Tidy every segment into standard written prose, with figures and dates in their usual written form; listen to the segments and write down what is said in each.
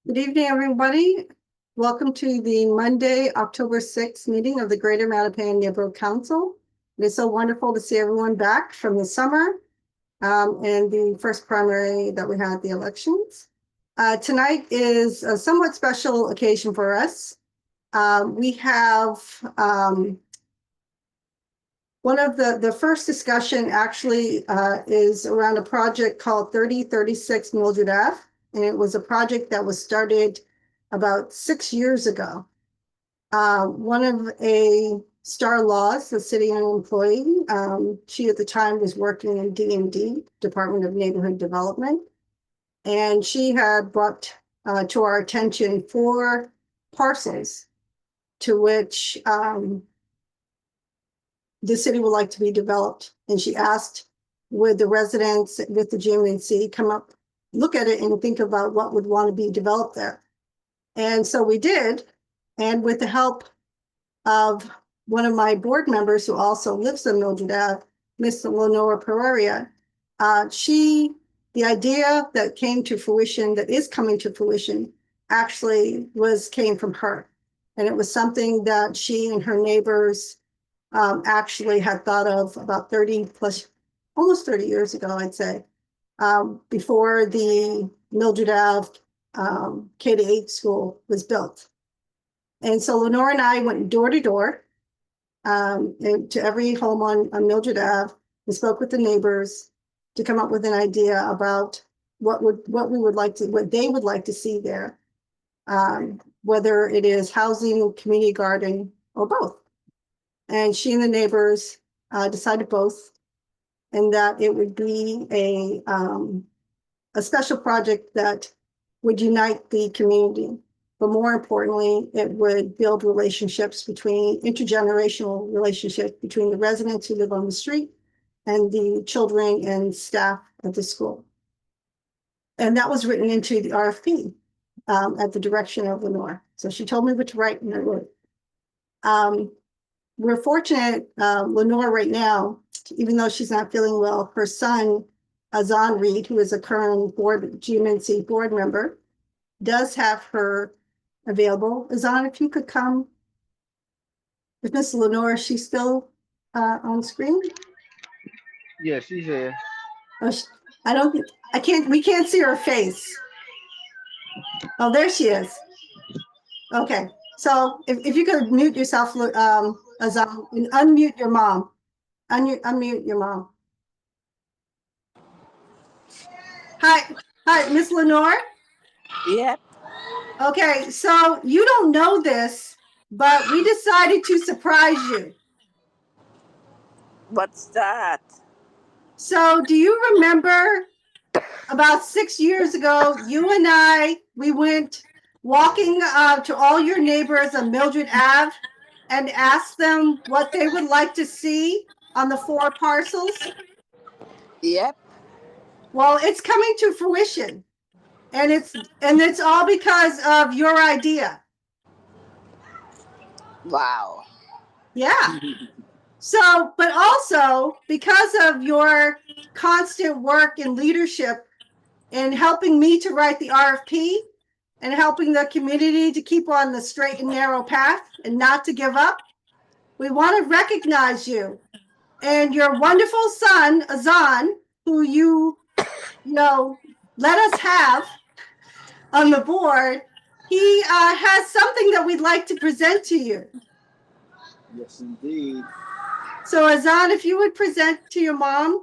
Good evening, everybody. Welcome to the Monday, October 6th meeting of the Greater Mattapan Neighborhood Council. It is so wonderful to see everyone back from the summer and the first primary that we had the elections. Tonight is a somewhat special occasion for us. We have one of the first discussion actually is around a project called 3036 Mildred Ave. And it was a project that was started about 6 years ago. One of a Star Laws, the city-owned employee, she at the time was working in D&D, Department of Neighborhood Development. And she had brought to our attention 4 parcels to which the city would like to be developed. And she asked, would the residents with the GMNC come up, look at it and think about what would want to be developed there. And so we did. And with the help of one of my board members who also lives in Mildred Ave, Miss Lenora Pereira, the idea that came to fruition, that is coming to fruition, actually came from her. And it was something that she and her neighbors actually had thought of about 30 plus, almost 30 years ago, I'd say. Before the Mildred Ave K-8 School was built. And so Lenore and I went door to door to every home on Mildred Ave and spoke with the neighbors to come up with an idea about what they would like to see there, whether it is housing, community garden, or both. And she and the neighbors decided both, and that it would be a special project that would unite the community. But more importantly, it would build intergenerational relationships between the residents who live on the street and the children and staff at the school. And that was written into the RFP at the direction of Lenore. So she told me what to write, and I wrote. We're fortunate, Lenore right now, even though she's not feeling well, her son, Azan Reed, who is a current GMNC board member, does have her available. Azan, if you could come. If Miss Lenore, is she still on screen? Yeah, she's here. Oh, we can't see her face. Oh, there she is. Okay, so if you could mute yourself, Azan, and unmute your mom. Unmute your mom. Hi, Miss Lenore? Yep. Okay, so you don't know this, but we decided to surprise you. What's that? So do you remember about 6 years ago, you and we went walking to all your neighbors on Mildred Ave and asked them what they would like to see on the 4 parcels? Yep. Well, it's coming to fruition. And it's all because of your idea. Wow. Yeah. So, but also because of your constant work and leadership in helping me to write the RFP and helping the community to keep on the straight and narrow path and not to give up, we want to recognize you and your wonderful son, Azan, who you let us have on the board. He has something that we'd like to present to you. Yes, indeed. So Azan, if you would present to your mom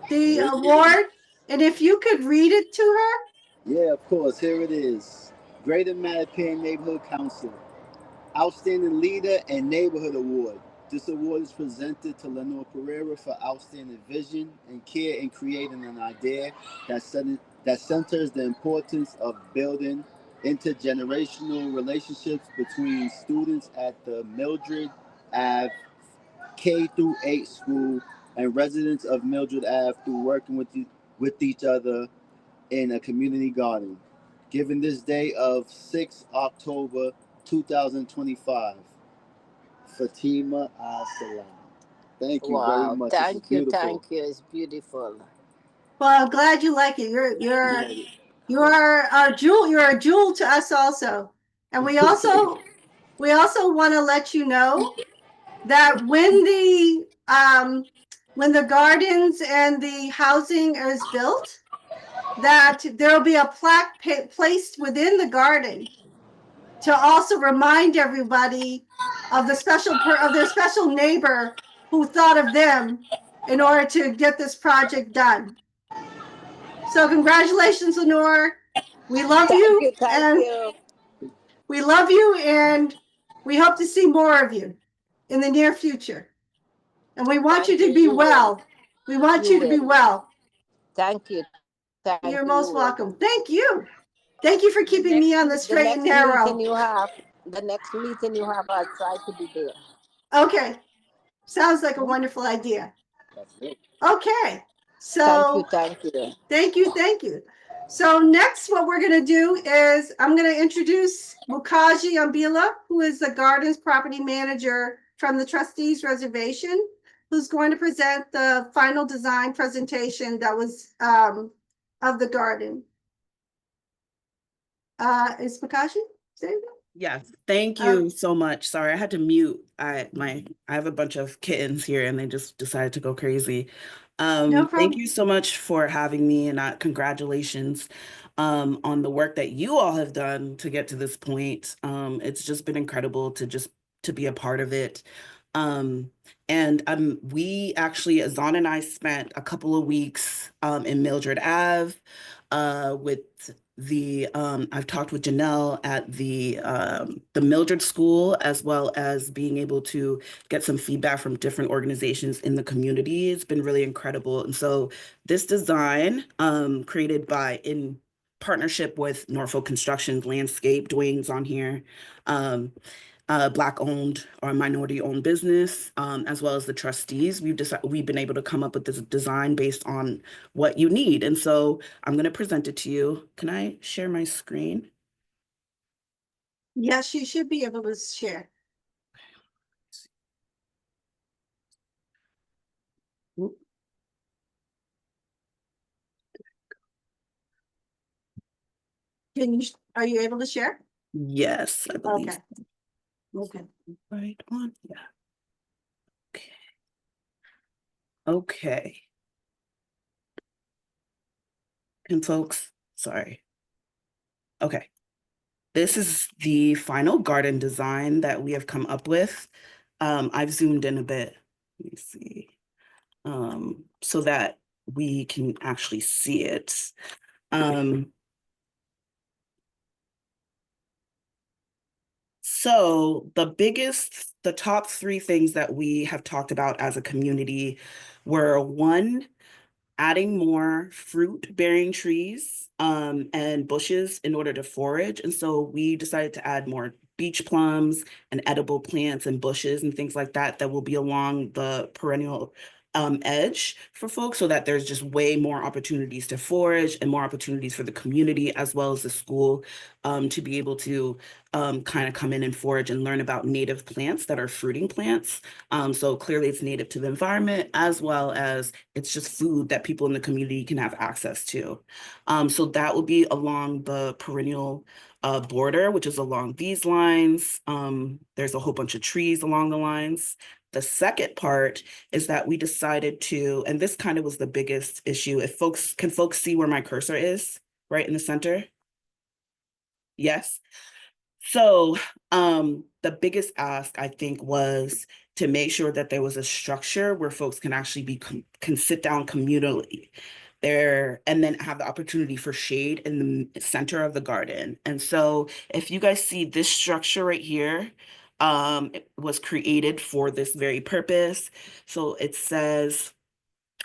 the award, and if you could read it to her. Yeah, of course. Here it is. Greater Mattapan Neighborhood Council. Outstanding Leader and Neighborhood Award. This award is presented to Lenore Pereira for outstanding vision and care in creating an idea that centers the importance of building intergenerational relationships between students at the Mildred Ave K-8 School and residents of Mildred Ave through working with each other in a community garden. Given this day of 6 October 2025, Fatima As-Salam. Thank you very much. Thank you. It's beautiful. Well, I'm glad you like it. You are our jewel. You're a jewel to us also. And we also want to let you know that when the gardens and the housing is built, that there'll be a plaque placed within the garden to also remind everybody of the of their special neighbor who thought of them in order to get this project done. So congratulations, Lenore. We love you. Thank you. We love you, and we hope to see more of you in the near future. And we want you Thank to be you well. will. We want You you to be will. well. Thank you. Thank You're you. most welcome. Thank you. Thank you for keeping me on the The straight and next meeting narrow. you have, I'll try to be there. Okay. Sounds like a wonderful idea. That's it. Okay. Thank you. So Thank you. thank you. Thank you. So next, what we're going to do is I'm going to introduce Mukaji Ambila, who is the Gardens Property Manager from the Trustees Reservation, who's going to present the final design presentation that was of the garden. Is Mukaji? Yes, thank you so much. Sorry, I had to mute. I have a bunch of kittens here and they just decided to go crazy. No Thank problem. you so much for having me, and congratulations on the work that you all have done to get to this point. It's just been incredible to be a part of it. And we actually, Azan and I spent a couple of weeks in Mildred Ave with I've talked with Janelle at the Mildred School, as well as being able to get some feedback from different organizations in the community. It's been really incredible. And so this design, created in partnership with Norfolk Construction Landscape, Dwayne's on here, Black owned or minority owned business, as well as the trustees. We've been able to come up with this design based on what you need. And so I'm going to present it to you. Can I share my screen? Yes, you should be able to share. Are you able to share? Yes, I believe. Okay. Okay. Right on. Yeah. Okay. Okay. And folks, sorry. Okay. This is the final garden design that we have come up with. I've zoomed in a bit. Let me see. So that we can actually see it. So the top three things that we have talked about as a community were, one, adding more fruit-bearing trees and bushes in order to forage. And so we decided to add more beach plums and edible plants and bushes and things like that will be along the perennial edge for folks, so that there's just way more opportunities to forage and more opportunities for the community as well as the school to be able to kind of come in and forage and learn about native plants that are fruiting plants. So clearly it's native to the environment, as well as it's just food that people in the community can have access to. So that will be along the perennial border, which is along these lines. There's a whole bunch of trees along the lines. The second part is that we decided to, and this kind of was the biggest issue. Can folks see where my cursor is, right in the center? Yes. So the biggest ask, I think, was to make sure that there was a structure where folks can actually can sit down communally there, and then have the opportunity for shade in the center of the garden. And so if you guys see this structure right here, it was created for this very purpose. So it says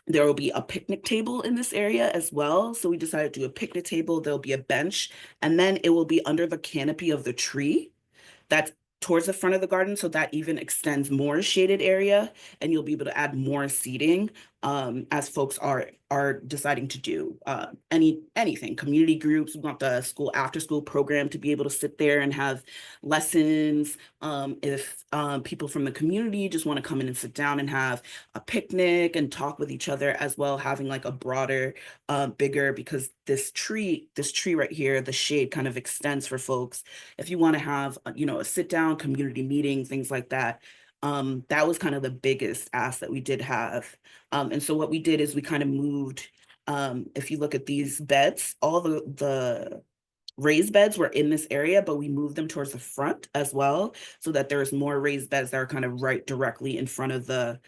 there will be a picnic table in this area as well. So we decided to do a picnic table. There'll be a bench, and then it will be under the canopy of the tree that's towards the front of the garden. So that even extends more shaded area, and you'll be able to add more seating as folks are are deciding to do. Anything, community groups. We want the school after school program to be able to sit there and have lessons. If people from the community just want to come in and sit down and have a picnic and talk with each other as well, having like a broader, bigger, because this tree right here, the shade kind of extends for folks. If you want to have, a sit down community meeting, things like that. That was kind of the biggest ask that we did have. And so what we did is we kind of moved, if you look at these beds, all the raised beds were in this area, but we moved them towards the front as well, so that there's more raised beds that are kind of right directly in front of the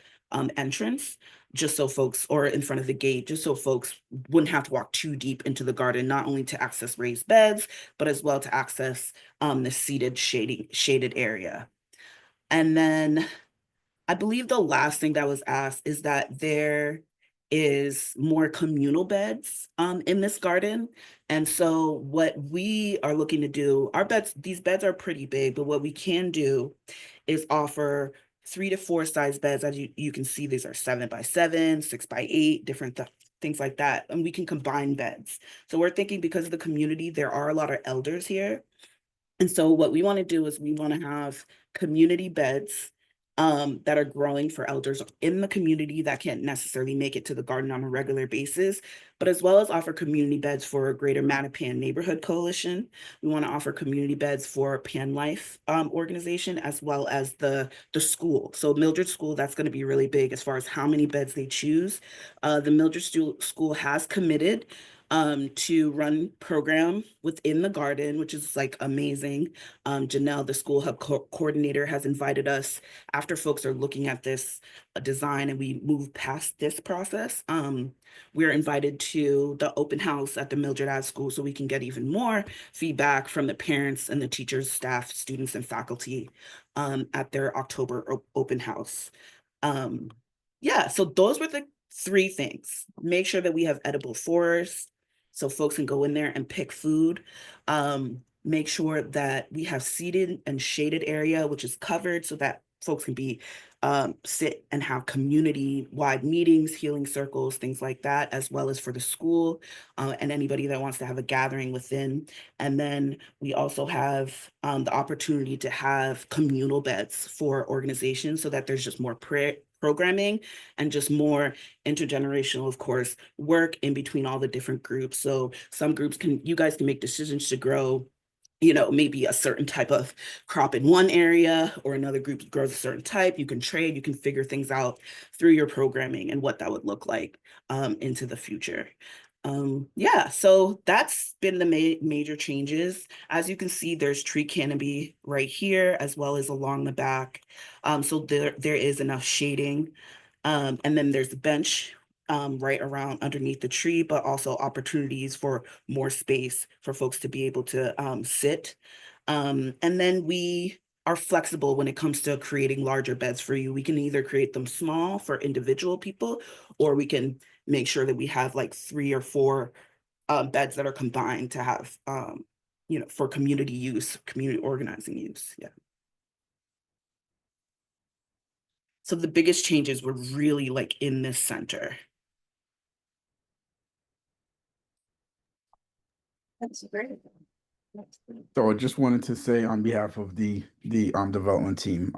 entrance, just so folks, or in front of the gate, just so folks wouldn't have to walk too deep into the garden, not only to access raised beds, but as well to access the seated shaded area. And then I believe the last thing that was asked is that there is more communal beds in this garden. And so what we are looking to do, these beds are pretty big, but what we can do is offer 3 to 4 size beds. As you can see, these are 7 by 7, 6 by 8, different things like that. And we can combine beds. So we're thinking, because of the community, there are a lot of elders here. And so what we want to do is we want to have community beds that are growing for elders in the community that can't necessarily make it to the garden on a regular basis, but as well as offer community beds for Greater Mattapan Neighborhood Coalition. We want to offer community beds for Pan Life organization, as well as the school. So Mildred School, that's going to be really big as far as how many beds they choose. The Mildred School has committed to run program within the garden, which is like amazing. Janelle, the school hub coordinator, has invited us, after folks are looking at this design and we move past this process, we're invited to the open house at the Mildred Ave School, so we can get even more feedback from the parents and the teachers, staff, students, and faculty at their October open house. Yeah, so those were the 3 things. Make sure that we have edible forests, so folks can go in there and pick food. Make sure that we have seated and shaded area, which is covered, so that folks can be sit and have community-wide meetings, healing circles, things like that, as well as for the school and anybody that wants to have a gathering within. And then we also have the opportunity to have communal beds for organizations, so that there's just more programming and just more intergenerational, of course, work in between all the different groups. So some groups you guys can make decisions to grow, maybe a certain type of crop in one area, or another group grows a certain type. You can trade, you can figure things out through your programming and what that would look like into the future. Yeah, so that's been the major changes. As you can see, there's tree canopy right here, as well as along the back. So there is enough shading. And then there's a bench right around underneath the tree, but also opportunities for more space for folks to be able to sit. And then we are flexible when it comes to creating larger beds for you. We can either create them small for individual people, or we can make sure that we have like 3 or 4 beds that are combined to have, for community use, community organizing use. Yeah. So the biggest changes were really like in this center. That's great. So I just wanted to say on behalf of the development team,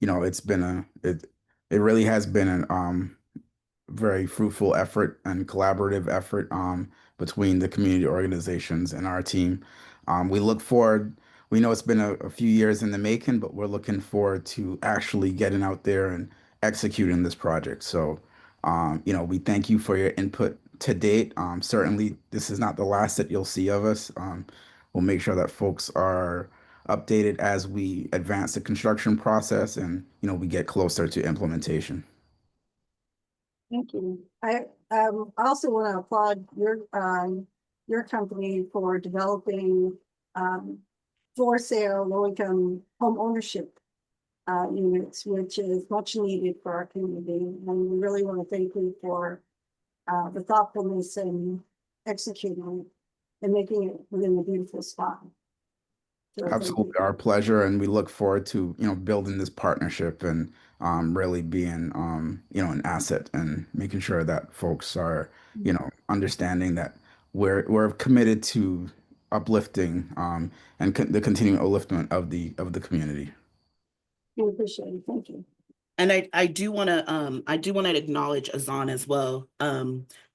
it's been it really has been an very fruitful effort and collaborative effort between the community organizations and our team. We look forward, we know it's been a few years in the making, but we're looking forward to actually getting out there and executing this project. So, we thank you for your input to date. Certainly, this is not the last that you'll see of us. We'll make sure that folks are updated as we advance the construction process and, we get closer to implementation. Thank you. I also want to applaud your company for developing for sale low-income home ownership units, which is much needed for our community. And we really want to thank you for the thoughtfulness and executing and making it within a beautiful spot. So Absolutely, our pleasure, and we look forward to building this partnership and really being, you know, an asset and making sure that folks are, you know, understanding that we're committed to uplifting and the continuing upliftment of the community. We appreciate it. Thank you. And I do want to acknowledge Azan as well,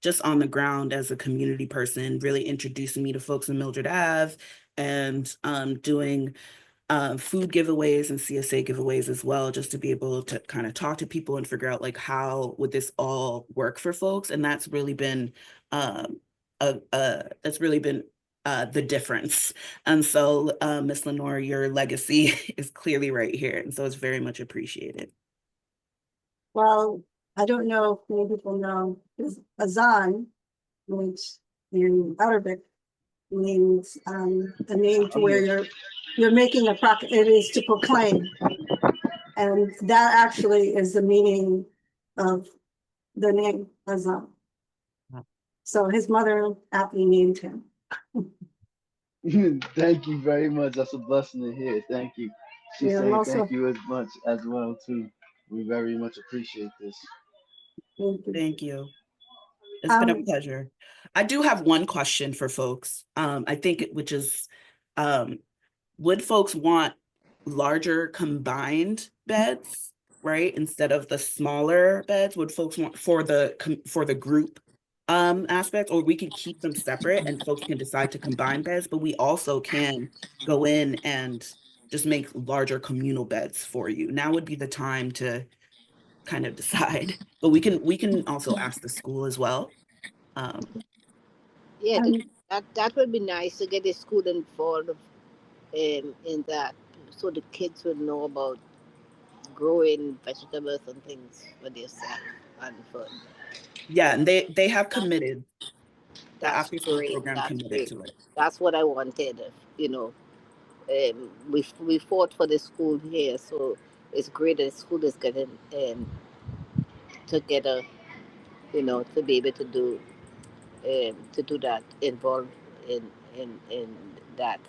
just on the ground as a community person, really introducing me to folks in Mildred Ave and doing food giveaways and CSA giveaways as well, just to be able to kind of talk to people and figure out like how would this all work for folks. And that's really been the difference. And so Ms. Lenore, your legacy is clearly right here. And so it's very much appreciated. Well, I don't know if many people know, is Azan, which in Arabic means the name to where you're making it is to proclaim. And that actually is the meaning of the name Azan. So his mother aptly named him. Thank you very much. That's a blessing to hear. Thank you. She's Yeah, saying also, thank you as much as well too. We very much appreciate this. Thank you. It's been a Um, pleasure. I do have one question for folks. I think which is, would folks want larger combined beds, right? Instead of the smaller beds, would folks want for the group aspect, or we can keep them separate and folks can decide to combine beds, but we also can go in and just make larger communal beds for you. Now would be the time to kind of decide, but we can also ask the school as well. Yeah, um, that would be nice to get the school involved in that, so the kids would know about growing vegetables and things for themselves and for. Yeah, and they have committed, the That's after school great. program That's committed great. to it. That's what I wanted. You know, we fought for the school here, so it's great that the school is getting together. You know, to be able to do that, involved in that.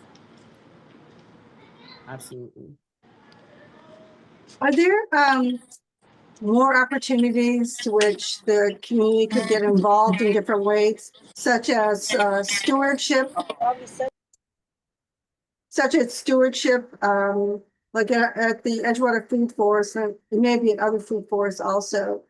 Absolutely. are there more opportunities to which the community could get involved in different ways, such as stewardship, like at the Edgewater Food Forest, and maybe at other food forests also.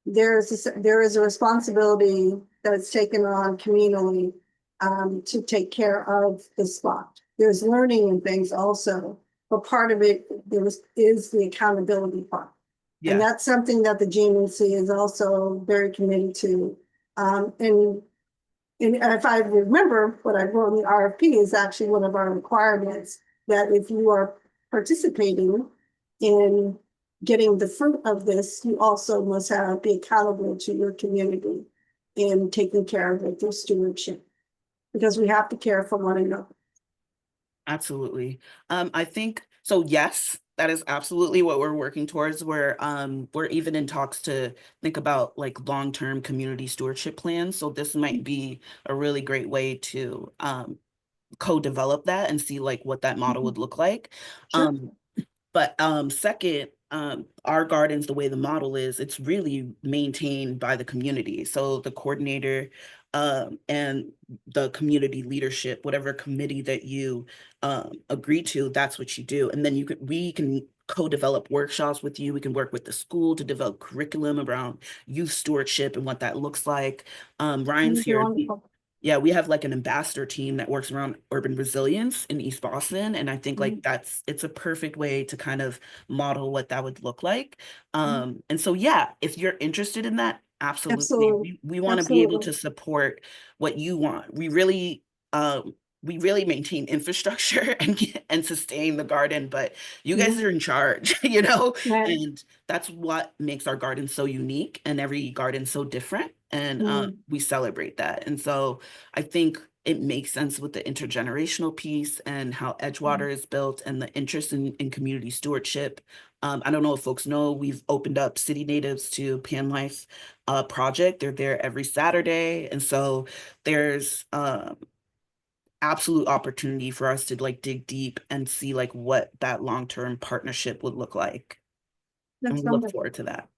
There is a responsibility that's taken on communally to take care of the spot. There's learning and things also, but part of it is the accountability part. And Yeah, that's something that the GMC is also very committed to. And if I remember what I wrote in the RFP is actually one of our requirements, that if you are participating in getting the fruit of this, you also must be accountable to your community in taking care of it through stewardship, because we have to care for one another. absolutely. I think so. Yes, that is absolutely what we're working towards. We're even in talks to think about like long-term community stewardship plans. So this might be a really great way to co-develop that and see like what that model would look like. Sure. But second, our gardens, the way the model is, it's really maintained by the community. So the coordinator and the community leadership, whatever committee that you agree to, that's what you do. And then we can co-develop workshops with you. We can work with the school to develop curriculum around youth stewardship and what that looks like. Ryan's here. Wonderful. Yeah, we have like an ambassador team that works around urban resilience in East Boston. And I think like it's a perfect way to kind of model what that would look like. And so, yeah, if you're interested in that, absolutely. Absolutely. We want to be able to support what you want. We really maintain infrastructure and sustain the garden, but you guys are in charge, you know, Right. and that's what makes our garden so unique and every garden so different. And we celebrate that. And so I think it makes sense with the intergenerational piece and how Edgewater is built and the interest in community stewardship. I don't know if folks know, we've opened up City Natives to Pan Life project. They're there every Saturday. And so there's absolute opportunity for us to like dig deep and see like what that long-term partnership would look like. And That's we look wonderful. forward to that.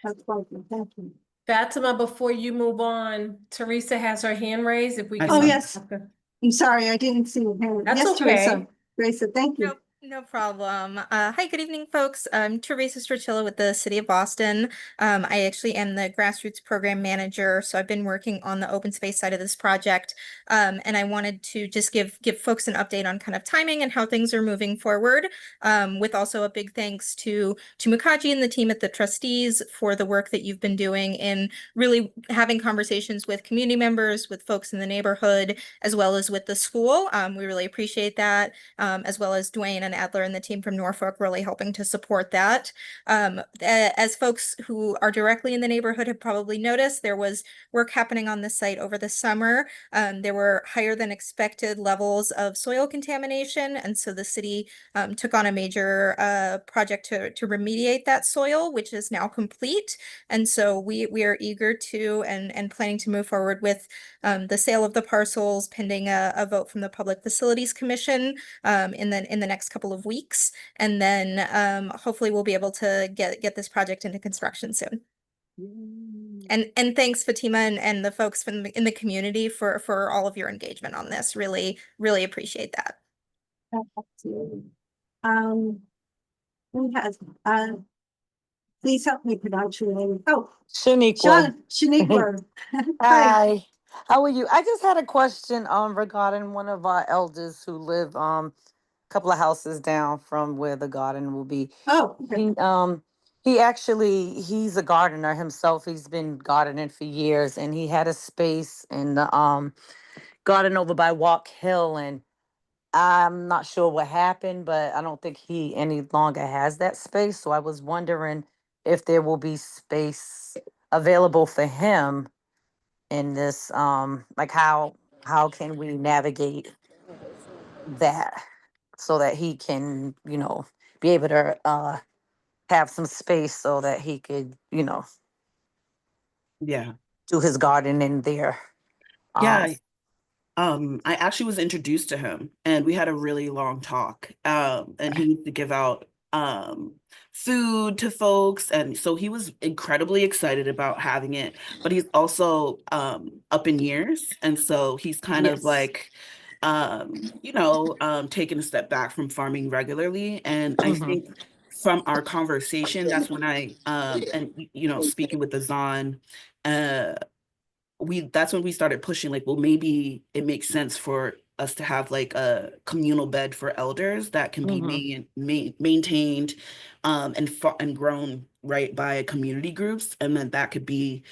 That's wonderful. Thank you. Fatima, before you move on, Teresa has her hand raised. If we I can. Oh, saw yes. Okay. I'm sorry, I didn't see your hand. That's Yes, okay. Teresa, thank you. No problem. Hi, good evening, folks. I'm Teresa Strachilla with the City of Boston. I actually am the grassroots program manager, so I've been working on the open space side of this project. And I wanted to just give folks an update on kind of timing and how things are moving forward. With also a big thanks to Mukaji and the team at the trustees for the work that you've been doing in really having conversations with community members, with folks in the neighborhood, as well as with the school. We really appreciate that, as well as Dwayne and Adler and the team from Norfolk really helping to support that. As folks who are directly in the neighborhood have probably noticed, there was work happening on the site over the summer. There were higher than expected levels of soil contamination, and so the city took on a major project to remediate that soil, which is now complete. And so we are eager to and planning to move forward with the sale of the parcels pending a vote from the Public Facilities Commission in the next couple of weeks. And then hopefully we'll be able to get this project into construction soon. And thanks Fatima and the folks from in the community for all of your engagement on this. Really appreciate that. Absolutely. Who has, please help me pronounce your name. Oh, Shaniqua. Shaniqua. Hi. Hi. How are you? I just had a question regarding one of our elders who live a couple of houses down from where the garden will be. Oh, okay. He's a gardener himself. He's been gardening for years, and he had a space in the garden over by Walk Hill, and I'm not sure what happened, but I don't think he any longer has that space. So I was wondering if there will be space available for him in this, like how can we navigate that so that he can, be able to have some space so that he could, Yeah. do his garden in there. Yeah. I actually was introduced to him and we had a really long talk. And he used to give out food to folks. And so he was incredibly excited about having it, but he's also up in years. And so he's kind of Yes. like, taking a step back from farming regularly. And I Mhm. think from our conversation, that's when I, speaking with the Zon, that's when we started pushing, like, well, maybe it makes sense for us to have like a communal bed for elders that can be maintained and grown right by community groups, and then that could be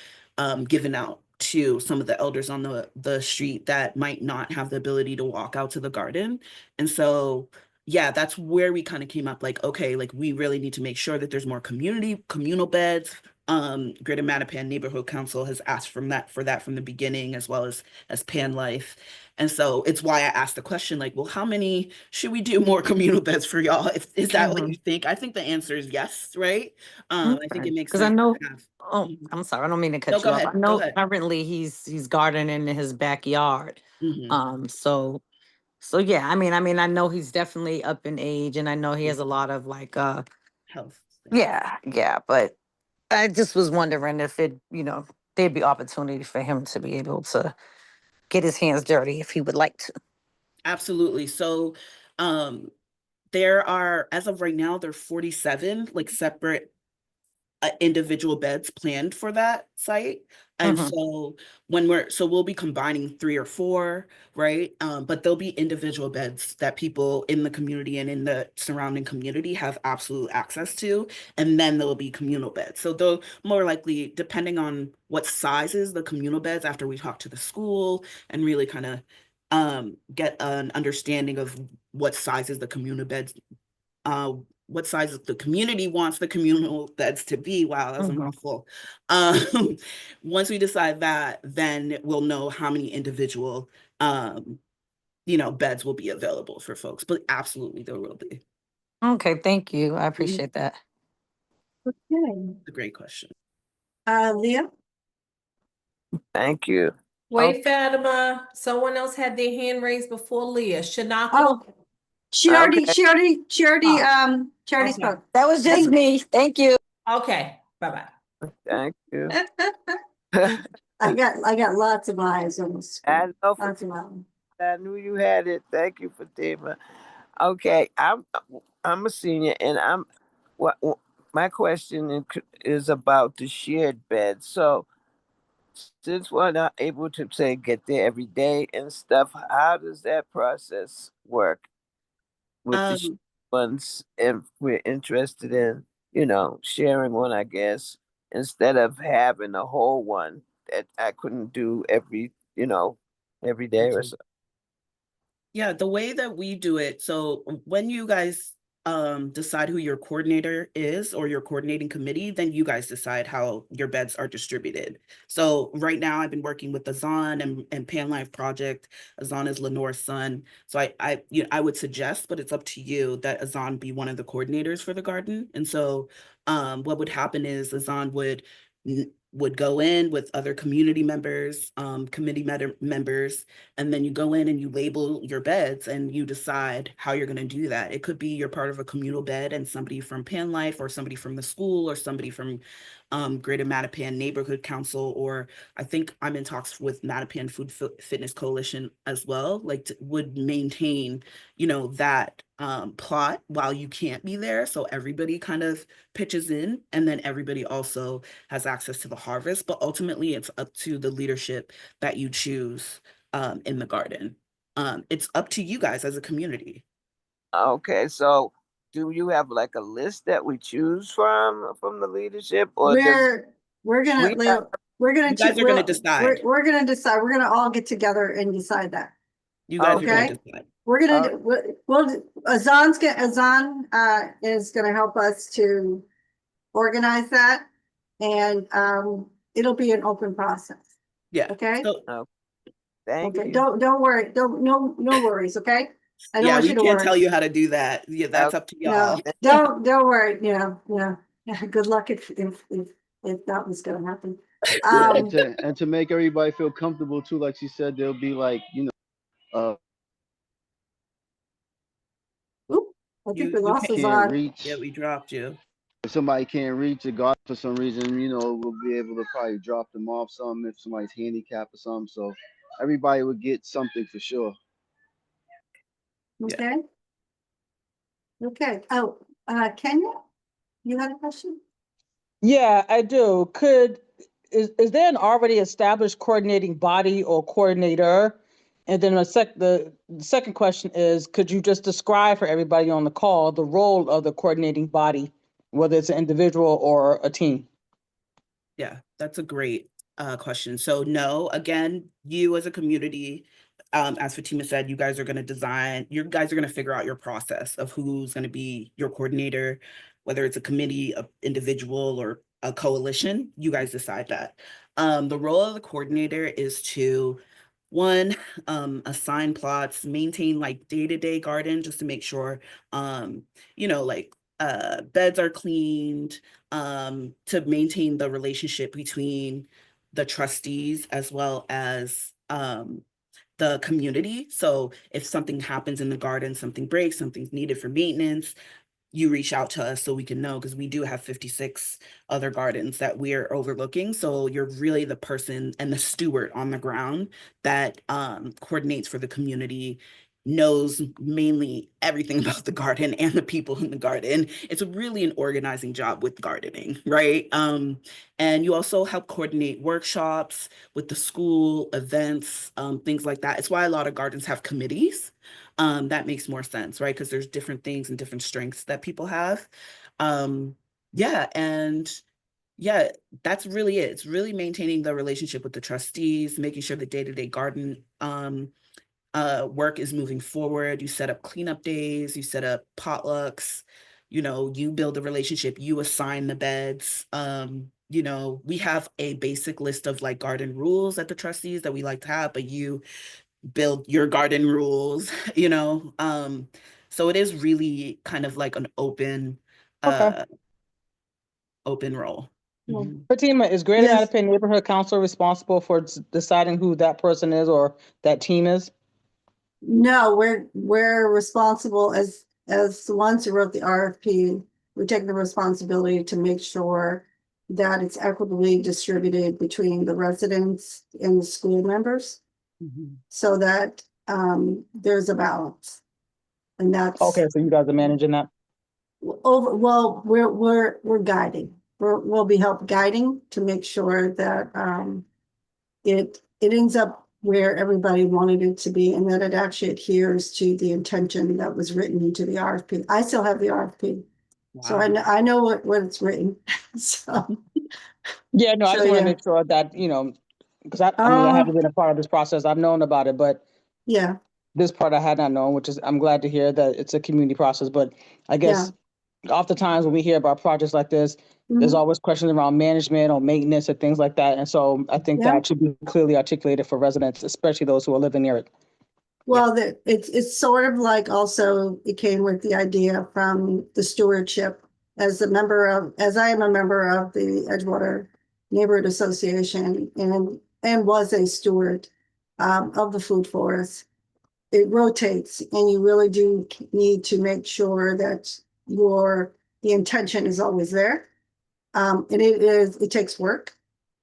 given out to some of the elders on the street that might not have the ability to walk out to the garden. And so yeah, that's where we kind of came up, like, okay, like we really need to make sure that there's more communal beds. Greater Mattapan Neighborhood Council has asked for that from the beginning, as well as Pan Life. And so it's why I asked the question, like, well, how many should we do more communal beds for y'all? Is that what you think? I think the answer is yes, right? I think it makes Because I sense know. to have. Oh, I'm sorry. I don't mean to cut No, you go off. ahead. I Go know ahead. currently he's gardening in his backyard. Mhm. So yeah. I mean, I know he's definitely up in age, and I know he has a lot of like Health. yeah. But I just was wondering if there'd be opportunity for him to be able to get his hands dirty if he would like to. Absolutely. So there are, as of right now, there are 47 like separate individual beds planned for that site. And Mhm. so we'll be combining 3 or 4, right? But there'll be individual beds that people in the community and in the surrounding community have absolute access to. And then there'll be communal beds. So they'll more likely, depending on what sizes the communal beds, after we talk to the school and really kind of get an understanding of what sizes the communal beds what size the community wants the communal beds to be. Wow, that's a mouthful. Once we decide that, then we'll know how many individual, beds will be available for folks. But absolutely, there will be. Okay, thank you. I appreciate that. Okay. It's a great question. Leah? Thank you. Wait, Fatima. Someone else had their hand raised before Leah. Shanaka. Oh, she already Oh, spoke. that was just me. Thank you. Okay, bye-bye. Thank you. I got lots of eyes on this. I know for Lots of eyes. I knew you had it. Thank you, Fatima. Okay, I'm a senior, and what my question is about the shared bed. So since we're not able to say get there every day and stuff, how does that process work with the shared Um, ones? If we're interested in, sharing one, I guess, instead of having a whole one that I couldn't do every day or so. Yeah, the way that we do it, so when you guys decide who your coordinator is or your coordinating committee, then you guys decide how your beds are distributed. So right now I've been working with Azan and Pan Life Project. Azan is Lenore's son. So I would suggest, but it's up to you, that Azan be one of the coordinators for the garden. And so what would happen is Azan would go in with other community members, committee members, and then you go in and you label your beds and you decide how you're going to do that. It could be you're part of a communal bed and somebody from Pan Life or somebody from the school or somebody from Greater Mattapan Neighborhood Council, or I think I'm in talks with Mattapan Fitness Coalition as well, like would maintain, that plot while you can't be there. So everybody kind of pitches in, and then everybody also has access to the harvest. But ultimately, it's up to the leadership that you choose in the garden. It's up to you guys as a community. Okay, so do you have like a list that we choose from the leadership, or does We're gonna we have? we're gonna You guys are going to decide. we're gonna decide. We're gonna all get together and decide that. You guys are going Okay. to decide. We're gonna Azan is gonna help us to organize that, and it'll be an open process. Yeah. Okay. So Thank Okay. you. Don't worry. No worries. Okay. I don't yeah, want we you to can't worry. tell you how to do that. Yeah, that's up to No, y'all. don't worry. Yeah. Good luck if that was gonna happen. Yeah, and to make everybody feel comfortable too, like she said, there'll be like, Oop, I think we You lost can't Azan. reach. Yeah, we dropped you. If somebody can't reach a guard for some reason, we'll be able to probably drop them off some if somebody's handicapped or something. So everybody would get something for sure. Yeah. Okay. Okay. Oh, Kenya, you had a question? Yeah, I do. Is there an already established coordinating body or coordinator? And then the second question is, could you just describe for everybody on the call the role of the coordinating body, whether it's an individual or a team? Yeah, that's a great question. So no, again, you as a community, as Fatima said, you guys are going to figure out your process of who's going to be your coordinator, whether it's a committee, a individual, or a coalition. You guys decide that. The role of the coordinator is to, one, assign plots, maintain like day-to-day garden, just to make sure, like beds are cleaned, to maintain the relationship between the trustees as well as the community. So if something happens in the garden, something breaks, something's needed for maintenance, you reach out to us so we can know, because we do have 56 other gardens that we're overlooking. So you're really the person and the steward on the ground that coordinates for the community, knows mainly everything about the garden and the people in the garden. It's really an organizing job with gardening, right? And you also help coordinate workshops with the school, events, things like that. It's why a lot of gardens have committees. That makes more sense, right? Because there's different things and different strengths that people have. Yeah, and yeah, that's really it. It's really maintaining the relationship with the trustees, making sure the day-to-day garden work is moving forward. You set up cleanup days, you set up potlucks, you build a relationship, you assign the beds. We have a basic list of like garden rules at the trustees that we like to have, but you build your garden rules, so it is really kind of like an open Okay. open role. Mhm. Fatima, is Greater Yes. Mattapan Neighborhood Council responsible for deciding who that person is or that team is? No, we're responsible as the ones who wrote the RFP we take the responsibility to make sure that it's equitably distributed between the residents and the school members so that there's a balance. And that's Okay, so you guys are managing that? well, we're guiding. We'll be help guiding to make sure that it ends up where everybody wanted it to be and that it actually adheres to the intention that was written into the RFP. I still have the RFP. So I know what it's written. So Yeah, no, I just want to yeah. make sure that, because I mean, I haven't been a part of this process. I've known about it, but Yeah, this part I had not known, which is, I'm glad to hear that it's a community process. But I guess oftentimes when we hear about projects like this, there's mhm, always questions around management or maintenance and things like that. And so I think yeah. that should be clearly articulated for residents, especially those who are living near it. Well, it's sort of like also it came with the idea from the stewardship as I am a member of the Edgewater Neighborhood Association and was a steward of the food forest. It rotates and you really do need to make sure that the intention is always there. And it takes work,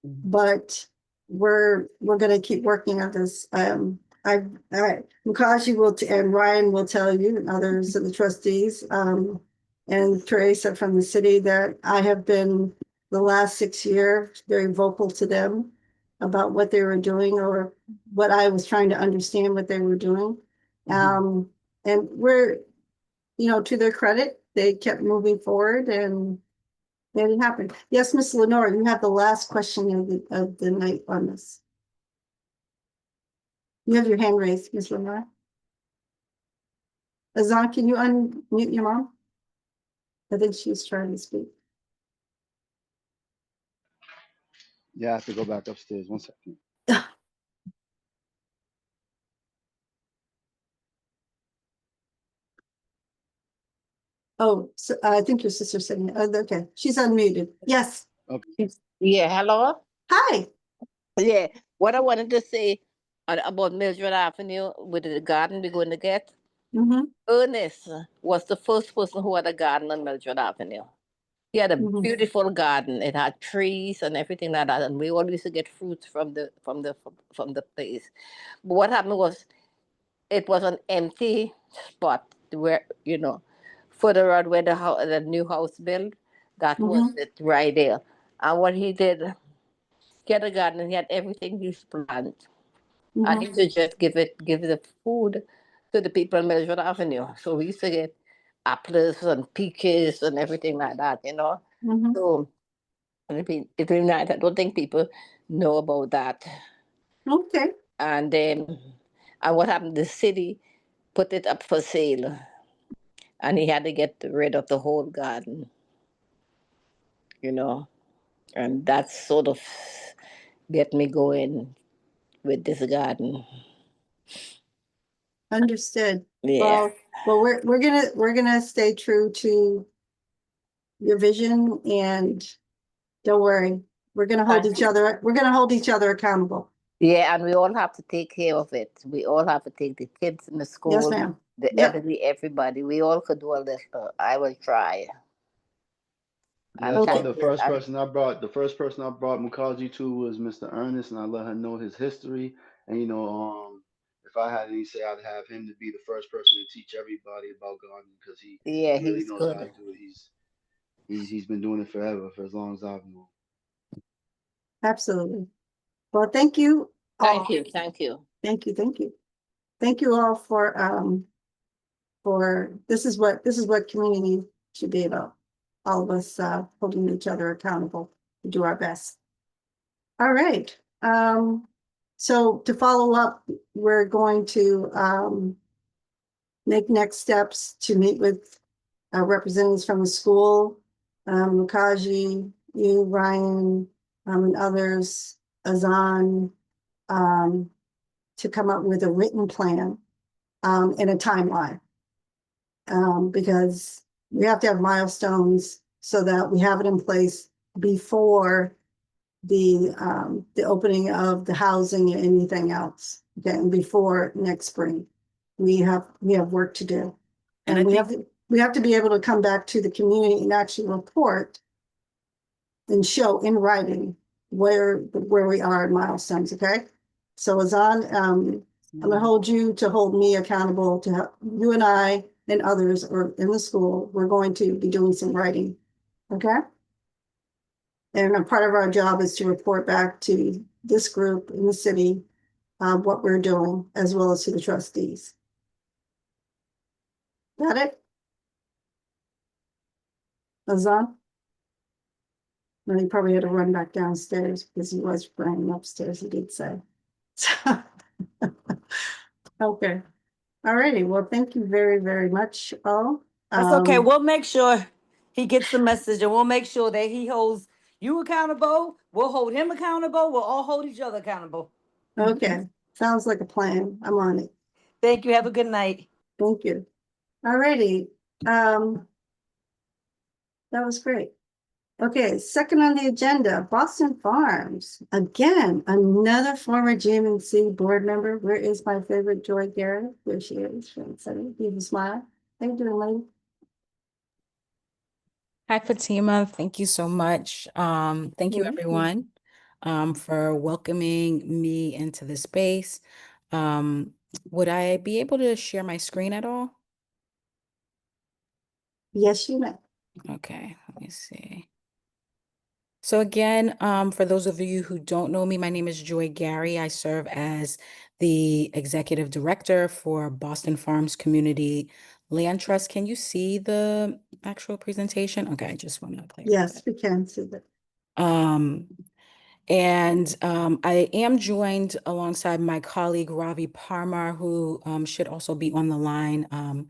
but we're going to keep working on this. Mukaji and Ryan will tell you, and others of the trustees, and Teresa from the city, that I have been the last 6 years very vocal to them about what they were doing or what I was trying to understand what they were doing. And we're, to their credit, they kept moving forward and made it happen. Yes, Miss Lenore, you have the last question of the night on this. You have your hand raised, Ms. Lenore. Azan, can you unmute your mom? I think she's trying to speak. Yeah, I have to go back upstairs. 1 second. Oh, so, I think your sister's saying, okay, she's unmuted. Yes. Okay. Yeah, hello? Hi. Yeah, what I wanted to say about Mildred Avenue with the garden we're going to get. Ernest was the first person who had a garden on Mildred Avenue. He had a beautiful garden. It had trees and everything like that, and we always used to get fruits from the place. But what happened was, it was an empty spot where further on where the new house built. That was it right there. And what he did, he had a garden. And he had everything he used to plant, and he used to just give the food to the people on Mildred Avenue. So we used to get apples and peaches and everything like that. So it'd be nice. I don't think people know about that. Okay. And what happened? The city put it up for sale, and he had to get rid of the whole garden. And that sort of get me going with this garden. Understood. Yeah. Well, we're gonna stay true to your vision, and don't worry, we're gonna hold each other accountable. Yeah, and we all have to take care of it. We all have to take the kids in the school, Yes, ma'am. the Yep. elderly, everybody. We all could do all this. I will try. Yeah, that's why the first person I brought Mukaji to was Mr. Ernest, and I let her know his history. And if I had any say, I'd have him to be the first person to teach everybody about gardening because he really knows how to do it. He's been doing it forever, for as long as I've known. Absolutely. Well, thank you. Thank you. Thank you. Thank you. Thank you. Thank you all for this is what community should be about. All of us holding each other accountable to do our best. All right. So to follow up, we're going to make next steps to meet with representatives from the school, Mukaji, you, Ryan, and others, Azan, to come up with a written plan and a timeline. Because we have to have milestones so that we have it in place before the opening of the housing and anything else. Okay, and before next spring, we have work to do, and we have we have to be able to come back to the community and actually report and show in writing where we are in milestones, okay? So Azan, I'm gonna hold you to hold me accountable to help you and I and others or in the school. We're going to be doing some writing, okay? And a part of our job is to report back to this group in the city what we're doing, as well as to the trustees. Got it? Azan? No, he probably had to run back downstairs because he was running upstairs, he did say. Okay. All righty. Well, thank you very, very much, all. That's okay. We'll make sure he gets the message, and we'll make sure that he holds you accountable. We'll hold him accountable. We'll all hold each other accountable. Okay. Sounds like a plan. I'm on it. Thank you. Have a good night. Thank you. All righty. That was great. Okay, second on the agenda, Boston Farms. Again, another former GMC board member. Where is my favorite Joy Garrett? Where she is. Give a smile. How you doing, lady? Hi, Fatima. Thank you so much. Thank you, everyone, for welcoming me into the space. Would I be able to share my screen at all? Yes, you may. Okay, let me see. So again, for those of you who don't know me, my name is Joy Gary. I serve as the executive director for Boston Farms Community Land Trust. Can you see the actual presentation? Okay, I just want to play. Yes, we can see that. I am joined alongside my colleague Ravi Parmar, who should also be on the line.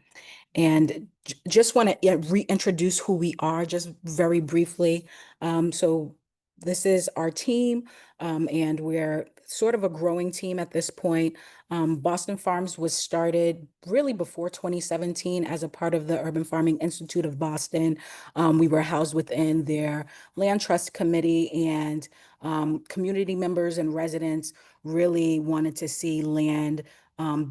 And just want to reintroduce who we are just very briefly. So this is our team, and we're sort of a growing team at this point. Boston Farms was started really before 2017 as a part of the Urban Farming Institute of Boston. We were housed within their land trust committee, and community members and residents really wanted to see land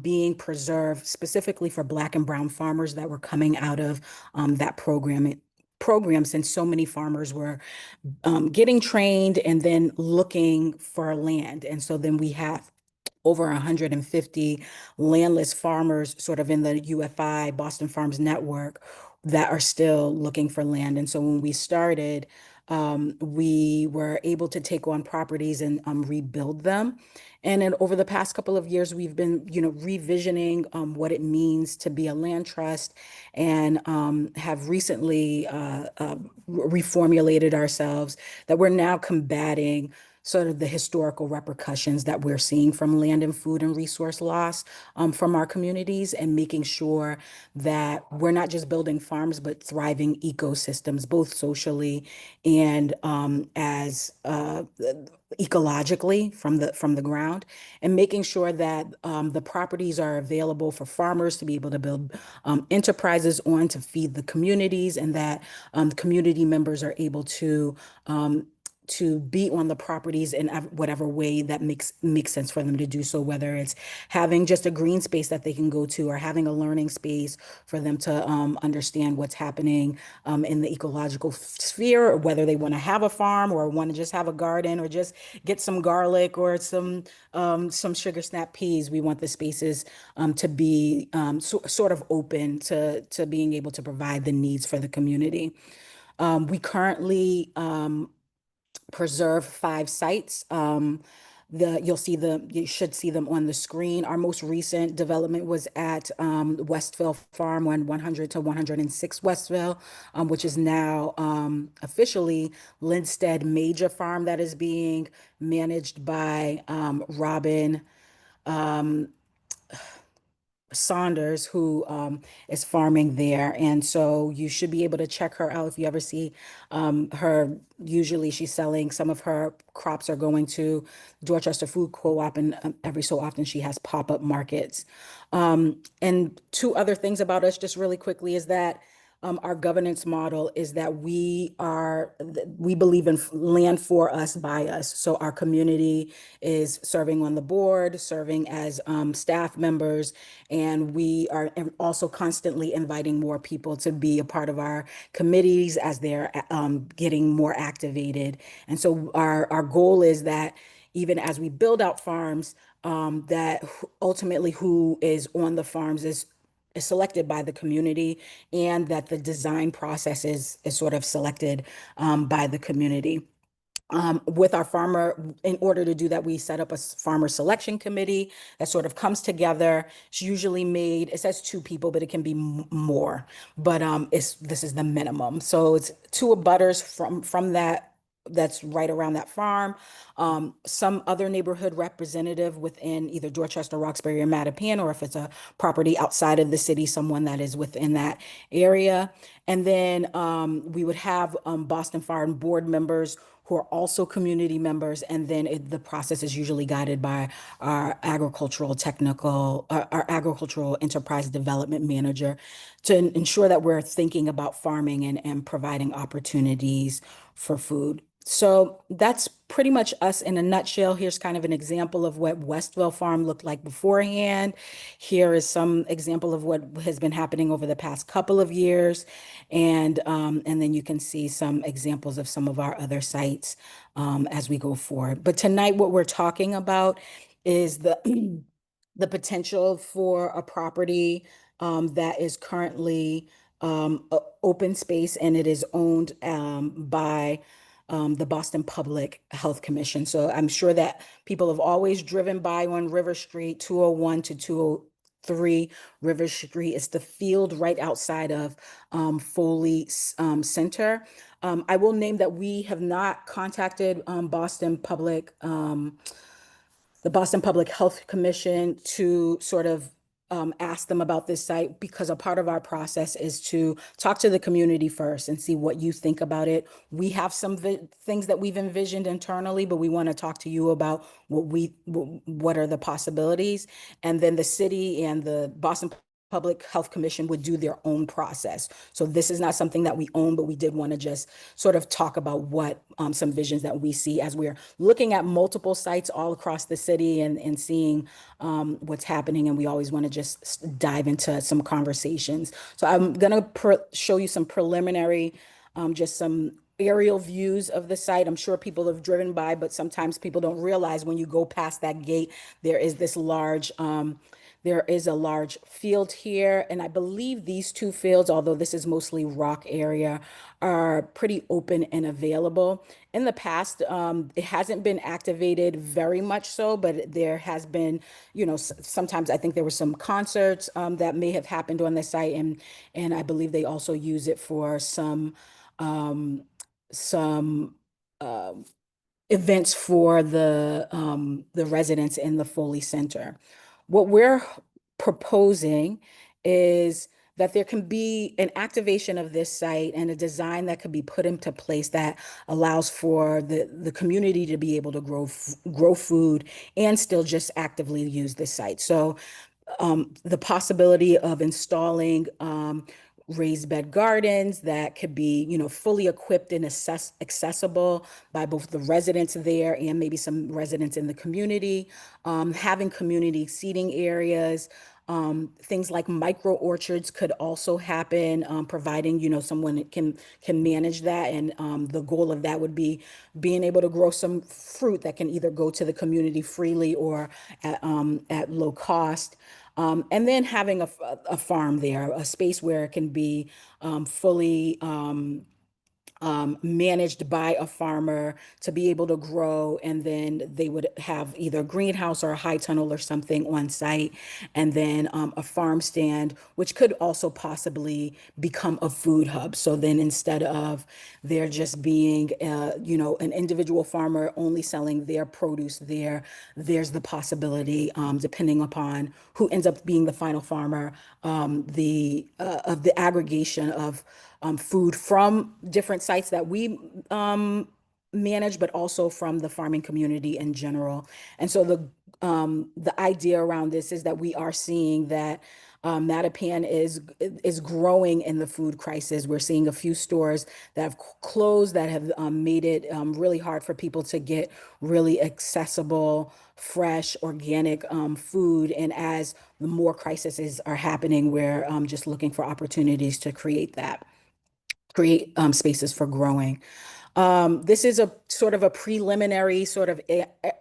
being preserved specifically for Black and Brown farmers that were coming out of that program, since so many farmers were getting trained and then looking for land. And so then we have over 150 landless farmers sort of in the UFI Boston Farms network that are still looking for land. And so when we started, we were able to take on properties and rebuild them. And then over the past couple of years, we've been, revisioning what it means to be a land trust, and have recently reformulated ourselves that we're now combating sort of the historical repercussions that we're seeing from land and food and resource loss from our communities, and making sure that we're not just building farms, but thriving ecosystems, both socially and as ecologically from the ground, and making sure that the properties are available for farmers to be able to build enterprises on to feed the communities, and that community members are able to be on the properties in whatever way that makes sense for them to do so, whether it's having just a green space that they can go to, or having a learning space for them to understand what's happening in the ecological sphere, or whether they want to have a farm or want to just have a garden or just get some garlic or some sugar snap peas. We want the spaces to be sort of open to being able to provide the needs for the community. We currently preserve 5 sites. You should see them on the screen. Our most recent development was at Westville Farm on 100 to 106 Westville, which is now officially Lindstead Major Farm, that is being managed by Robin Saunders, who is farming there. And so you should be able to check her out if you ever see her. Usually she's selling, some of her crops are going to Dorchester Food Co-op, and every so often she has pop-up markets. And 2 other things about us just really quickly is that our governance model is that we believe in land for us, by us. So our community is serving on the board, serving as staff members, and we are also constantly inviting more people to be a part of our committees as they're getting more activated. And so our goal is that even as we build out farms, that ultimately who is on the farms is selected by the community, and that the design process is sort of selected by the community. With our farmer, in order to do that, we set up a farmer selection committee that sort of comes together. It's usually made, it says 2 people, but it can be more, but this is the minimum. So it's 2 abutters from that's right around that farm, some other neighborhood representative within either Dorchester, Roxbury, or Mattapan, or if it's a property outside of the city, someone that is within that area. And then we would have Boston Farm board members who are also community members. And then the process is usually guided by our agricultural enterprise development manager to ensure that we're thinking about farming and providing opportunities for food. So that's pretty much us in a nutshell. Here's kind of an example of what Westville Farm looked like beforehand. Here is some example of what has been happening over the past couple of years. And then you can see some examples of some of our other sites as we go forward. But tonight, what we're talking about is the the potential for a property that is currently open space, and it is owned by the Boston Public Health Commission. So I'm sure that people have always driven by on River Street, 201 to 203 River Street. It's the field right outside of Foley Center. I will name that we have not contacted the Boston Public Health Commission to sort of ask them about this site, because a part of our process is to talk to the community first and see what you think about it. We have some things that we've envisioned internally, but we want to talk to you about what are the possibilities. And then the city and the Boston Public Health Commission would do their own process. So this is not something that we own, but we did want to just sort of talk about what some visions that we see as we're looking at multiple sites all across the city and seeing what's happening. And we always want to just dive into some conversations. So I'm going to show you some preliminary, just some aerial views of the site. I'm sure people have driven by, but sometimes people don't realize when you go past that gate, there is this large there is a large field here, and I believe these 2 fields, although this is mostly rock area, are pretty open and available. In the past, it hasn't been activated very much so, but there has been, sometimes I think there were some concerts that may have happened on the site, and I believe they also use it for some events for the residents in the Foley Center. What we're proposing is that there can be an activation of this site and a design that could be put into place that allows for the community to be able to grow food and still just actively use this site. So the possibility of installing raised bed gardens that could be, fully equipped and accessible by both the residents there and maybe some residents in the community, having community seating areas. Things like micro orchards could also happen, providing, someone can manage that. And the goal of that would be being able to grow some fruit that can either go to the community freely or at low cost. And then having a farm there, a space where it can be fully managed by a farmer to be able to grow, and then they would have either a greenhouse or a high tunnel or something on site, and then a farm stand, which could also possibly become a food hub. So then instead of there just being, an individual farmer only selling their produce there, there's the possibility, depending upon who ends up being the final farmer, of the aggregation of food from different sites that we manage, but also from the farming community in general. And so the idea around this is that we are seeing that Mattapan is growing in the food crisis. We're seeing a few stores that have closed, that have made it really hard for people to get really accessible, fresh, organic food. And as the more crises are happening, we're just looking for opportunities to create spaces for growing. This is a sort of a preliminary sort of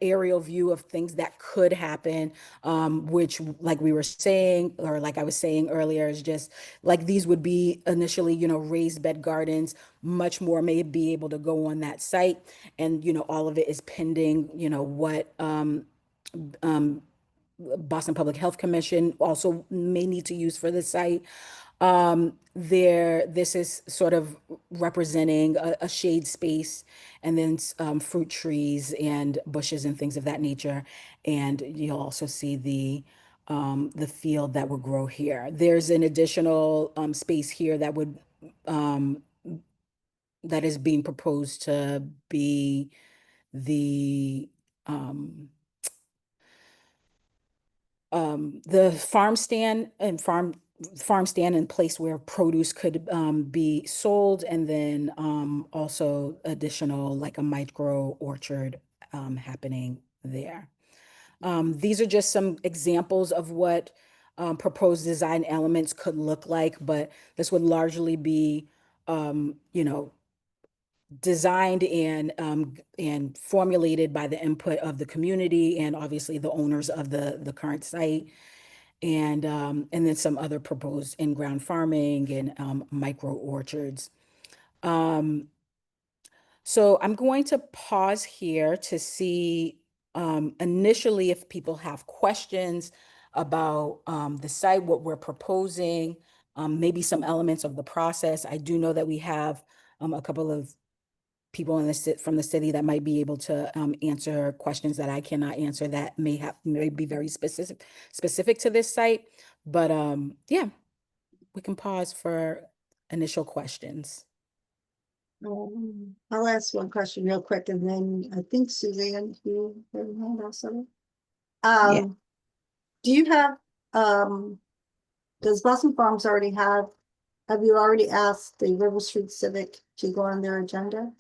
aerial view of things that could happen, which, like we were saying, or like I was saying earlier, is just like these would be initially, raised bed gardens. Much more may be able to go on that site, and all of it is pending, what Boston Public Health Commission also may need to use for the site. This is sort of representing a shade space, and then fruit trees and bushes and things of that nature. And you'll also see the field that will grow here. There's an additional space here that is being proposed to be the farm stand and place where produce could be sold, and then also additional, like a micro orchard happening there. These are just some examples of what proposed design elements could look like, but this would largely be designed and formulated by the input of the community and obviously the owners of the current site, and then some other proposed in-ground farming and micro orchards. So I'm going to pause here to see initially if people have questions about the site, what we're proposing, maybe some elements of the process. I do know that we have a couple of people from the city that might be able to answer questions that I cannot answer that may be very specific to this site. But yeah, we can pause for initial questions. I'll ask one question real quick, and then I think Suzanne, you have your hand also. Yeah. Do you have, does Boston Farms already have you already asked the River Street Civic to go on their agenda?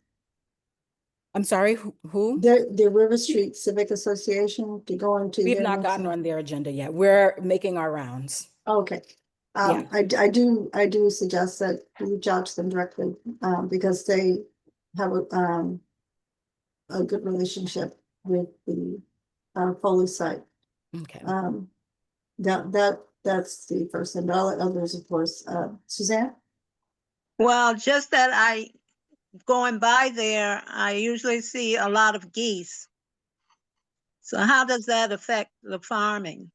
I'm sorry, who? The River Street Civic Association to go into We've their not gotten on their agenda yet. We're making our rounds. Okay. Yeah. I do suggest that you reach out to them directly, because they have a good relationship with the Foley site. Okay. That's the first thing, but I'll let others, of course. Suzanne? Well, just that going by there, I usually see a lot of geese. So how does that affect the farming?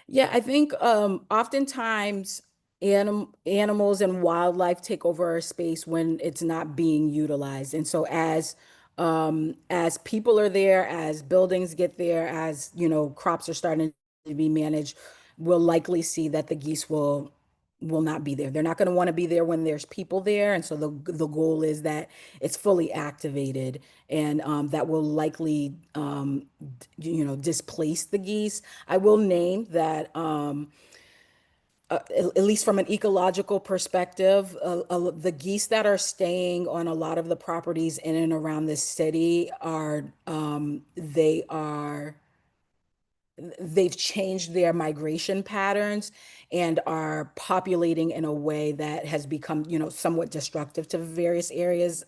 Yeah, I think oftentimes animals and wildlife take over our space when it's not being utilized. And so as people are there, as buildings get there, as crops are starting to be managed, we'll likely see that the geese will not be there. They're not going to want to be there when there's people there. And so the goal is that it's fully activated, and that will likely displace the geese. I will name that at least from an ecological perspective, the geese that are staying on a lot of the properties in and around the city they've changed their migration patterns and are populating in a way that has become, somewhat destructive to various areas,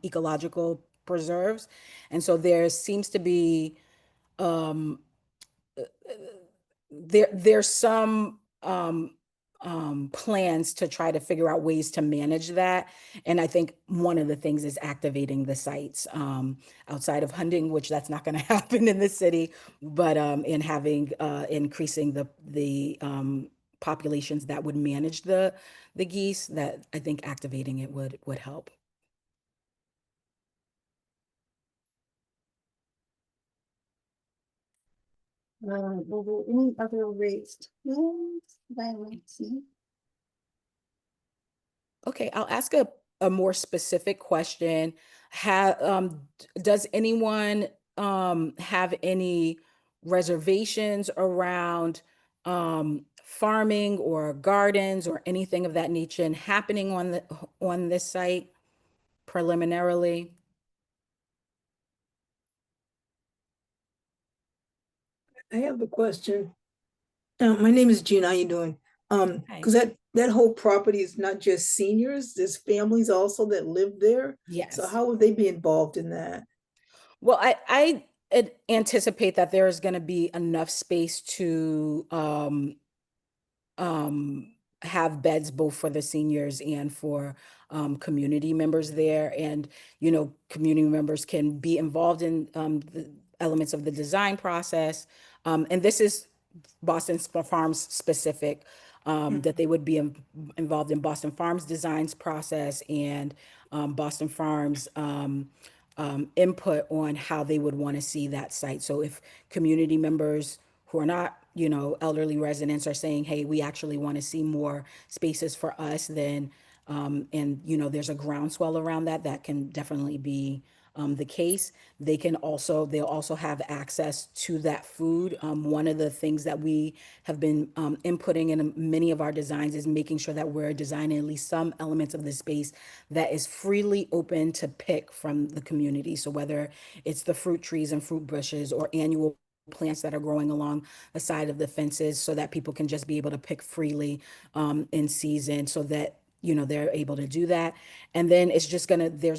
ecological preserves. And so there seems to be there's some plans to try to figure out ways to manage that. And I think one of the things is activating the sites outside of hunting, which that's not going to happen in the city, but in having increasing the populations that would manage the geese, that I think activating it would help. Any other raised hands that I might see? Okay, I'll ask a more specific question. Does anyone have any reservations around farming or gardens or anything of that nature and happening on this site preliminarily? I have a question. My name is Gina. How you doing? Hi. Because that whole property is not just seniors, there's families also that live there. Yes. So how would they be involved in that? Well, I anticipate that there is going to be enough space to have beds both for the seniors and for community members there. And, you know, community members can be involved in the elements of the design process. And this is Boston Farms specific, that they would be involved in Boston Farms designs process and Boston Farms input on how they would want to see that site. So if community members who are not, you know, elderly residents are saying, hey, we actually want to see more spaces for us, then, and, you know, there's a groundswell around that, that can definitely be the case. They'll also have access to that food. One of the things that we have been inputting in many of our designs is making sure that we're designing at least some elements of the space that is freely open to pick from the community. So whether it's the fruit trees and fruit bushes or annual plants that are growing along the side of the fences so that people can just be able to pick freely in season, so that, you know, they're able to do that. And then there's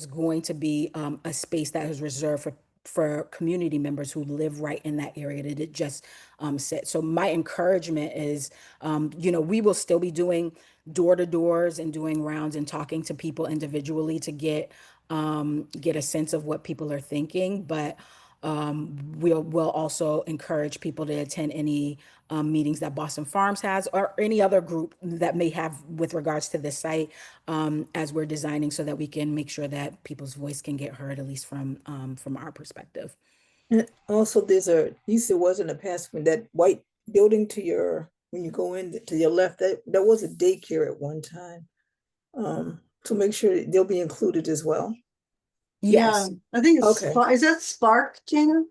going to be a space that is reserved for community members who live right in that area that it just sit. So my encouragement is, you know, we will still be doing door to doors and doing rounds and talking to people individually to get a sense of what people are thinking. But we'll also encourage people to attend any meetings that Boston Farms has or any other group that may have with regards to this site as we're designing, so that we can make sure that people's voice can get heard, at least from our perspective. And also you said was in the past when that white building when you go in to your left, that was a daycare at one time. So make sure they'll be included as well. Yeah, Yes. I think it's, Okay. is that Spark, Gina?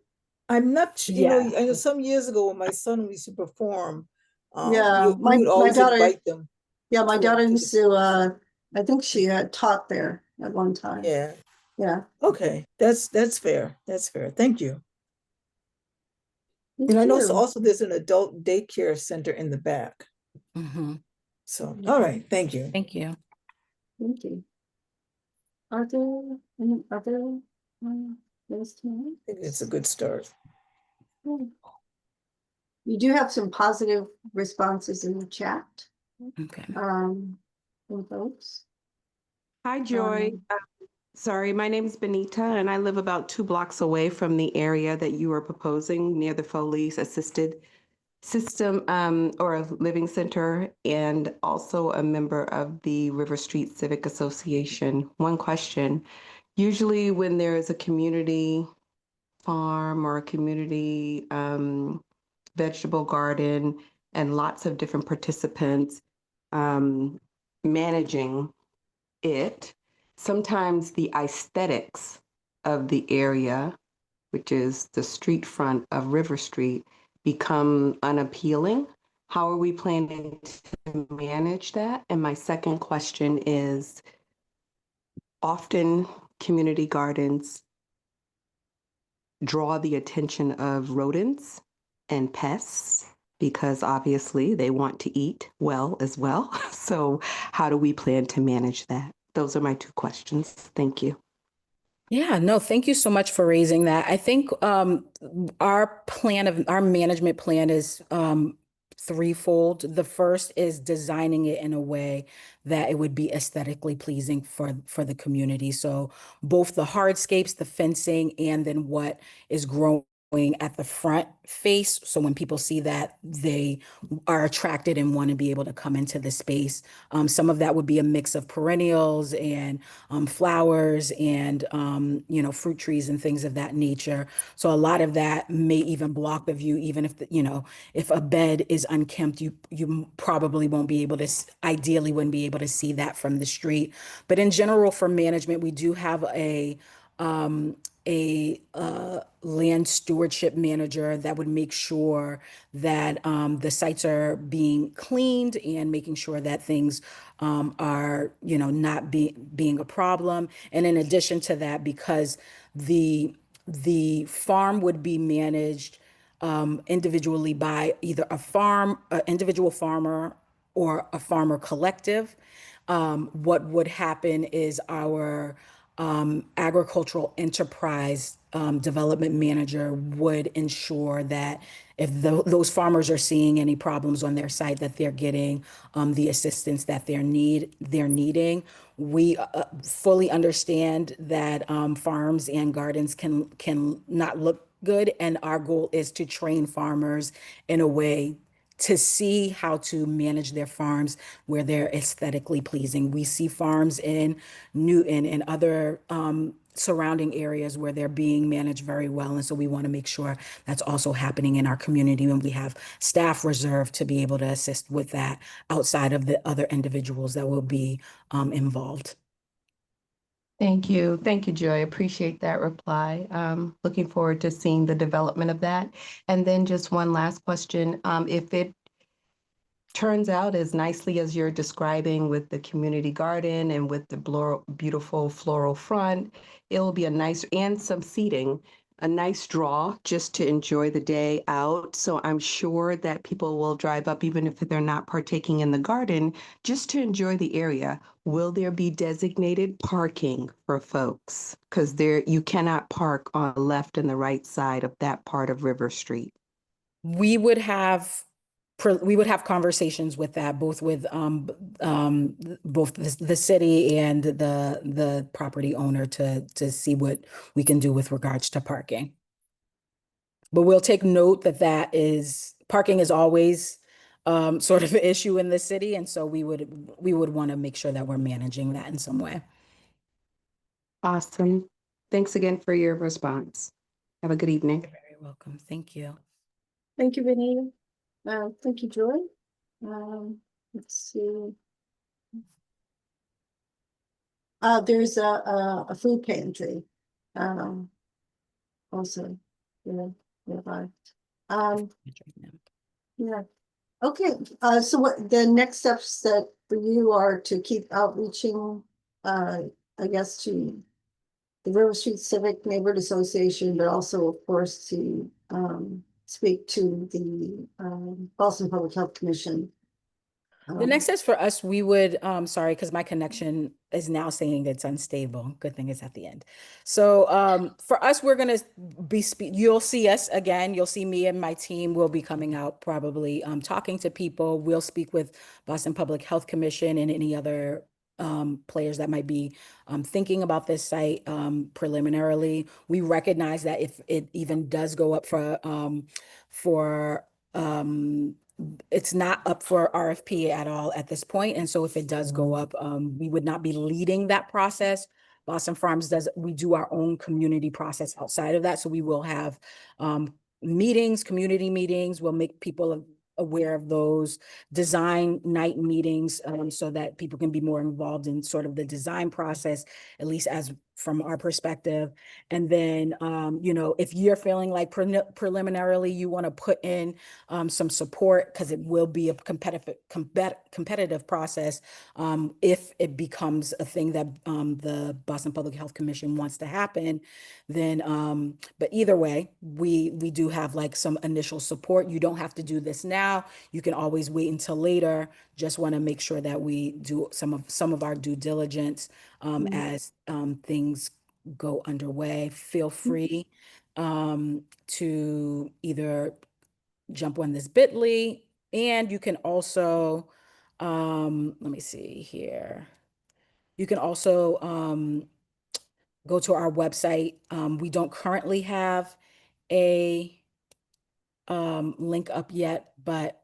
I'm not, you Yeah. know, I know some years ago when my son used to perform, Yeah, we would my always daughter, invite them. yeah, my to- daughter to used to, I think she taught there at one time. Yeah, Yeah. okay, that's fair. That's fair. Thank you. Thank And I know you. also there's an adult daycare center in the back. Mm-hmm. So, all right, thank you. Thank you. Thank you. Are there any other things tonight? I think it's a good start. You do have some positive responses in the chat Okay. from folks. Hi, Joy. Sorry, my name is Benita, and I live about 2 blocks away from the area that you are proposing near the Foley's assisted system or a living center, and also a member of the River Street Civic Association. One question: usually when there is a community farm or a community vegetable garden and lots of different participants managing it, sometimes the aesthetics of the area, which is the street front of River Street, become unappealing. How are we planning to manage that? And my second question is, often community gardens draw the attention of rodents and pests because obviously they want to eat well as well. So how do we plan to manage that? Those are my 2 questions. Thank you. Yeah, no, thank you so much for raising that. I think our management plan is threefold. The first is designing it in a way that it would be aesthetically pleasing for the community. So both the hardscapes, the fencing, and then what is growing at the front face. So when people see that, they are attracted and want to be able to come into the space. Some of that would be a mix of perennials and flowers and, you know, fruit trees and things of that nature. So a lot of that may even block the view, even if, if a bed is unkempt, you probably won't be able to, ideally wouldn't be able to see that from the street. But in general, for management, we do have a a land stewardship manager that would make sure that the sites are being cleaned and making sure that things are, not being a problem. And in addition to that, because the farm would be managed individually by either an individual farmer or a farmer collective. What would happen is our agricultural enterprise development manager would ensure that if those farmers are seeing any problems on their site, that they're getting the assistance that they're needing. We fully understand that farms and gardens can not look good, and our goal is to train farmers in a way to see how to manage their farms where they're aesthetically pleasing. We see farms in Newton and other surrounding areas where they're being managed very well. And so we want to make sure that's also happening in our community, and we have staff reserved to be able to assist with that outside of the other individuals that will be involved. Thank you. Thank you, Joy. Appreciate that reply. Looking forward to seeing the development of that. And then just one last question. If it turns out as nicely as you're describing with the community garden and with the beautiful floral front, it will be a nice, and some seating, a nice draw just to enjoy the day out. So I'm sure that people will drive up, even if they're not partaking in the garden, just to enjoy the area. Will there be designated parking for folks? Because you cannot park on the left and the right side of that part of River Street. We would have conversations with that, both with both the city and the property owner to see what we can do with regards to parking. But we'll take note that parking is always sort of an issue in the city, and so we would want to make sure that we're managing that in some way. Awesome. Thanks again for your response. Have a good evening. You're very welcome. Thank you. Thank you, Benita. Thank you, Joy. Let's see. There's a food pantry. Also, nearby. Yeah. Okay. So what the next steps that for you are to keep outreaching, I guess, to the River Street Civic Neighborhood Association, but also, of course, to speak to the Boston Public Health Commission. The next steps for us, we would, sorry, because my connection is now saying it's unstable. Good thing it's at the end. So for us, we're going to you'll see us again. You'll see me and my team will be coming out, probably talking to people. We'll speak with Boston Public Health Commission and any other players that might be thinking about this site preliminarily. We recognize that if it even does go up for it's not up for RFP at all at this point. And so if it does go up, we would not be leading that process. Boston Farms we do our own community process outside of that. So we will have meetings, community meetings. We'll make people aware of those design night meetings so that people can be more involved in sort of the design process, at least as from our perspective. And then, if you're feeling like preliminarily you want to put in some support, because it will be a competitive process if it becomes a thing that the Boston Public Health Commission wants to happen, then, but either way, we do have like some initial support. You don't have to do this now. You can always wait until later. Just want to make sure that we do some of our due diligence as things go underway. Feel free to either jump on this bit.ly, and you can also, let me see here. You can also go to our website. We don't currently have a link up yet, but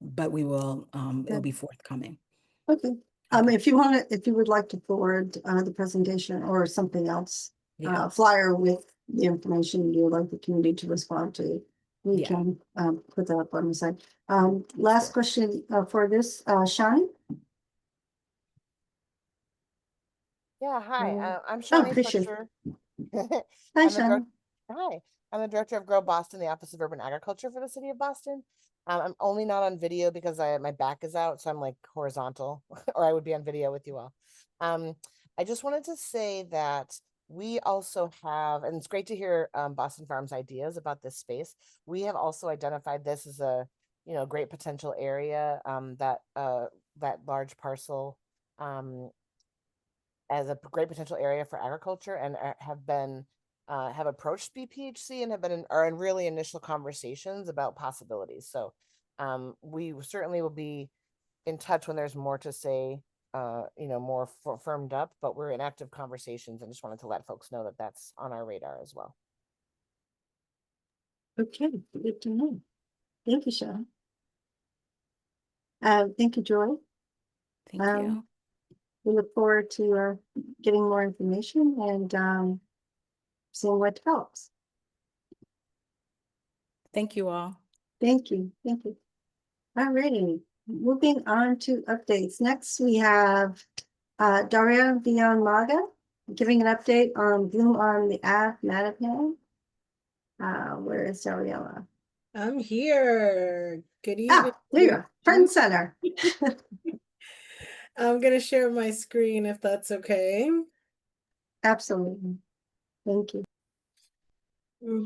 but we will, it'll be forthcoming. Okay. If you would like to forward the presentation or something else, flyer with the information you would like the community to respond to, we can put that up on the site. Last question for this, Shani? Yeah, hi. I'm Oh, Shawnee there she is. Fletcher. Hi, I'm the Sean. Hi. I'm the director of Grow Boston, the Office of Urban Agriculture for the City of Boston. I'm only not on video because my back is out, so I'm like horizontal, or I would be on video with you all. I just wanted to say that we also have, and it's great to hear Boston Farms ideas about this space. We have also identified this as a great potential area, that large parcel, as a great potential area for agriculture, and have approached BPHC and are in really initial conversations about possibilities. So we certainly will be in touch when there's more to say, more firmed up, but we're in active conversations, and just wanted to let folks know that that's on our radar as well. Okay, good to know. Thank you, Sean. Thank you, Joy. Thank you. We look forward to getting more information and seeing what develops. Thank you all. Thank you. Thank you. All righty. Moving on to updates. Next, we have Daria Maga giving an update on Bloom on the Ave Mattapan. Where is Dariella? I'm here. Good evening. There you are. Front and center. I'm going to share my screen if that's okay. Absolutely. Thank you.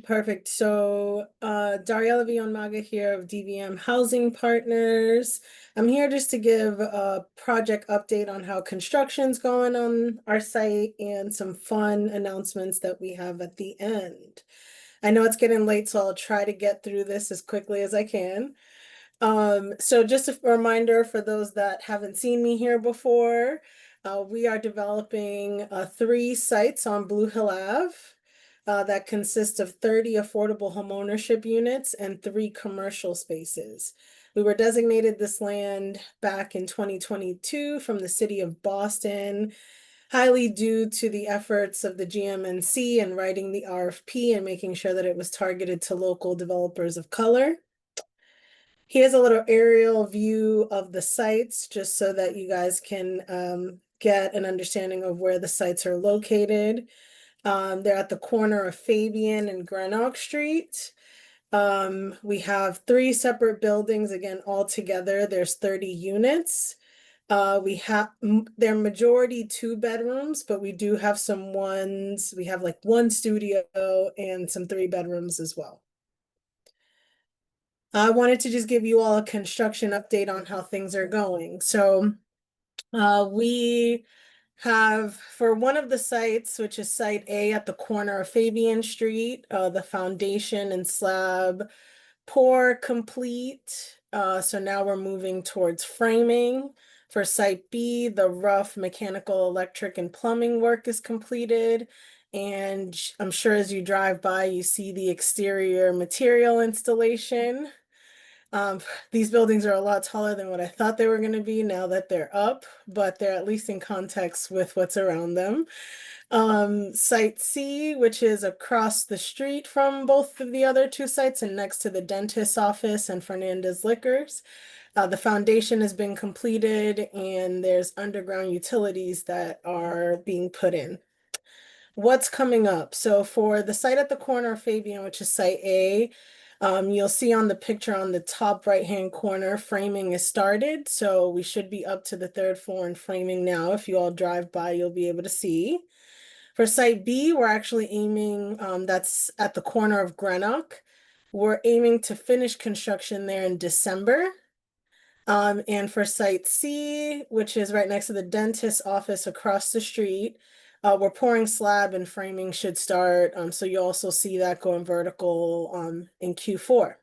Perfect. So Dariella Maga here of DVM Housing Partners. I'm here just to give a project update on how construction's going on our site and some fun announcements that we have at the end. I know it's getting late, so I'll try to get through this as quickly as I can. So just a reminder for those that haven't seen me here before, we are developing 3 sites on Blue Hill Ave that consist of 30 affordable homeownership units and 3 commercial spaces. We were designated this land back in 2022 from the city of Boston, highly due to the efforts of the GMNC in writing the RFP and making sure that it was targeted to local developers of color. Here's a little aerial view of the sites, just so that you guys can get an understanding of where the sites are located. They're at the corner of Fabian and Greenock Street. We have 3 separate buildings. Again, all together, there's 30 units. They're majority 2 bedrooms, but we do have some ones. We have like 1 studio and some 3 bedrooms as well. I wanted to just give you all a construction update on how things are going. So we have, for one of the sites, which is site A at the corner of Fabian Street, the foundation and slab pour complete. So now we're moving towards framing. For site B, the rough mechanical, electric, and plumbing work is completed. And I'm sure as you drive by, you see the exterior material installation. These buildings are a lot taller than what I thought they were going to be now that they're up, but they're at least in context with what's around them. Site C, which is across the street from both of the other 2 sites and next to the dentist's office and Fernandez Liquors. The foundation has been completed and there's underground utilities that are being put in. What's coming up? So for the site at the corner of Fabian, which is site A, you'll see on the picture on the top right-hand corner, framing is started. So we should be up to the 3rd floor in framing now. If you all drive by, you'll be able to see. For site B, we're actually aiming, that's at the corner of Greenock. We're aiming to finish construction there in December. And for site C, which is right next to the dentist's office across the street, we're pouring slab and framing should start. So you also see that going vertical in Q4.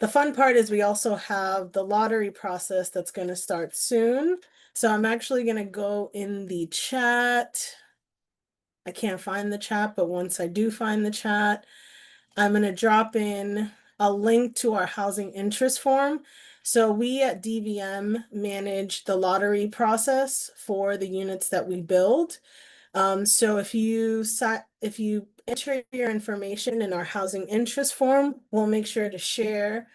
The fun part is we also have the lottery process that's going to start soon. So I'm actually going to go in the chat. I can't find the chat, but once I do find the chat, I'm going to drop in a link to our housing interest form. So we at DVM manage the lottery process for the units that we build. So if you enter your information in our housing interest form, we'll make sure to share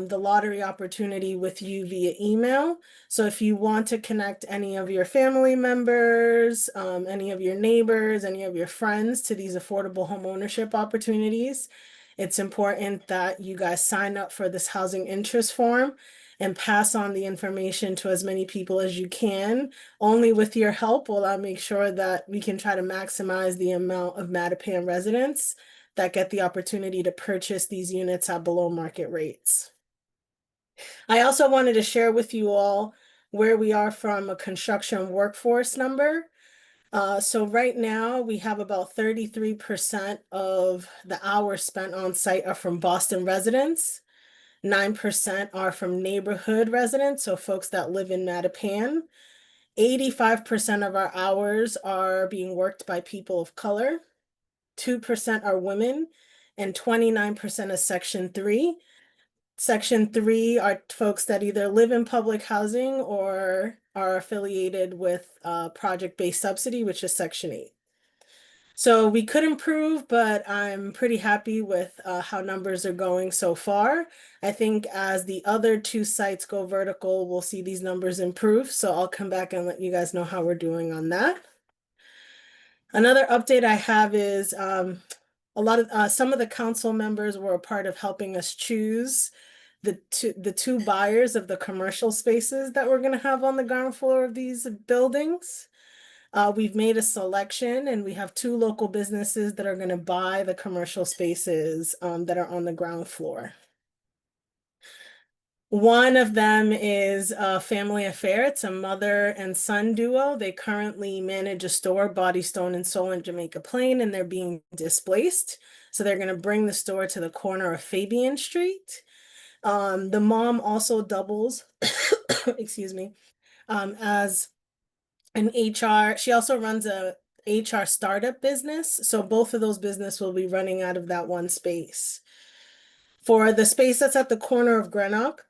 the lottery opportunity with you via email. So if you want to connect any of your family members, any of your neighbors, any of your friends to these affordable home ownership opportunities, it's important that you guys sign up for this housing interest form and pass on the information to as many people as you can. Only with your help will I make sure that we can try to maximize the amount of Mattapan residents that get the opportunity to purchase these units at below market rates. I also wanted to share with you all where we are from a construction workforce number. So right now we have about 33% of the hours spent on site are from Boston residents. 9% are from neighborhood residents, so folks that live in Mattapan. 85% of our hours are being worked by people of color. 2% are women, and 29% is Section 3. Section 3 are folks that either live in public housing or are affiliated with project-based subsidy, which is Section 8. So we could improve, but I'm pretty happy with how numbers are going so far. I think as the other two sites go vertical, we'll see these numbers improve. So I'll come back and let you guys know how we're doing on that. Another update I have is some of the council members were a part of helping us choose the two buyers of the commercial spaces that we're going to have on the ground floor of these buildings. We've made a selection and we have two local businesses that are going to buy the commercial spaces that are on the ground floor. One of them is a family affair. It's a mother and son duo. They currently manage a store, Body Stone and Soul in Jamaica Plain, and they're being displaced. So they're going to bring the store to the corner of Fabian Street. The mom also doubles, excuse me, as an HR. She also runs a HR startup business. So both of those businesses will be running out of that one space. For the space that's at the corner of Greenock,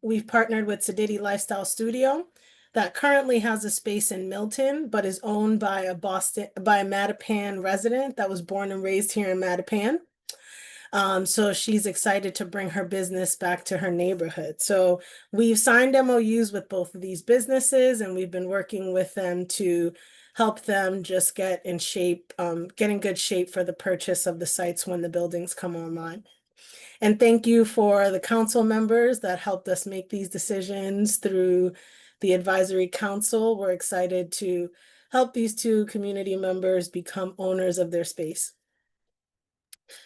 we've partnered with Sedity Lifestyle Studio that currently has a space in Milton, but is owned by a Mattapan resident that was born and raised here in Mattapan. So she's excited to bring her business back to her neighborhood. So we've signed MOUs with both of these businesses, and we've been working with them to help them just get in shape, get in good shape for the purchase of the sites when the buildings come online. And thank you for the council members that helped us make these decisions through the advisory council. We're excited to help these two community members become owners of their space.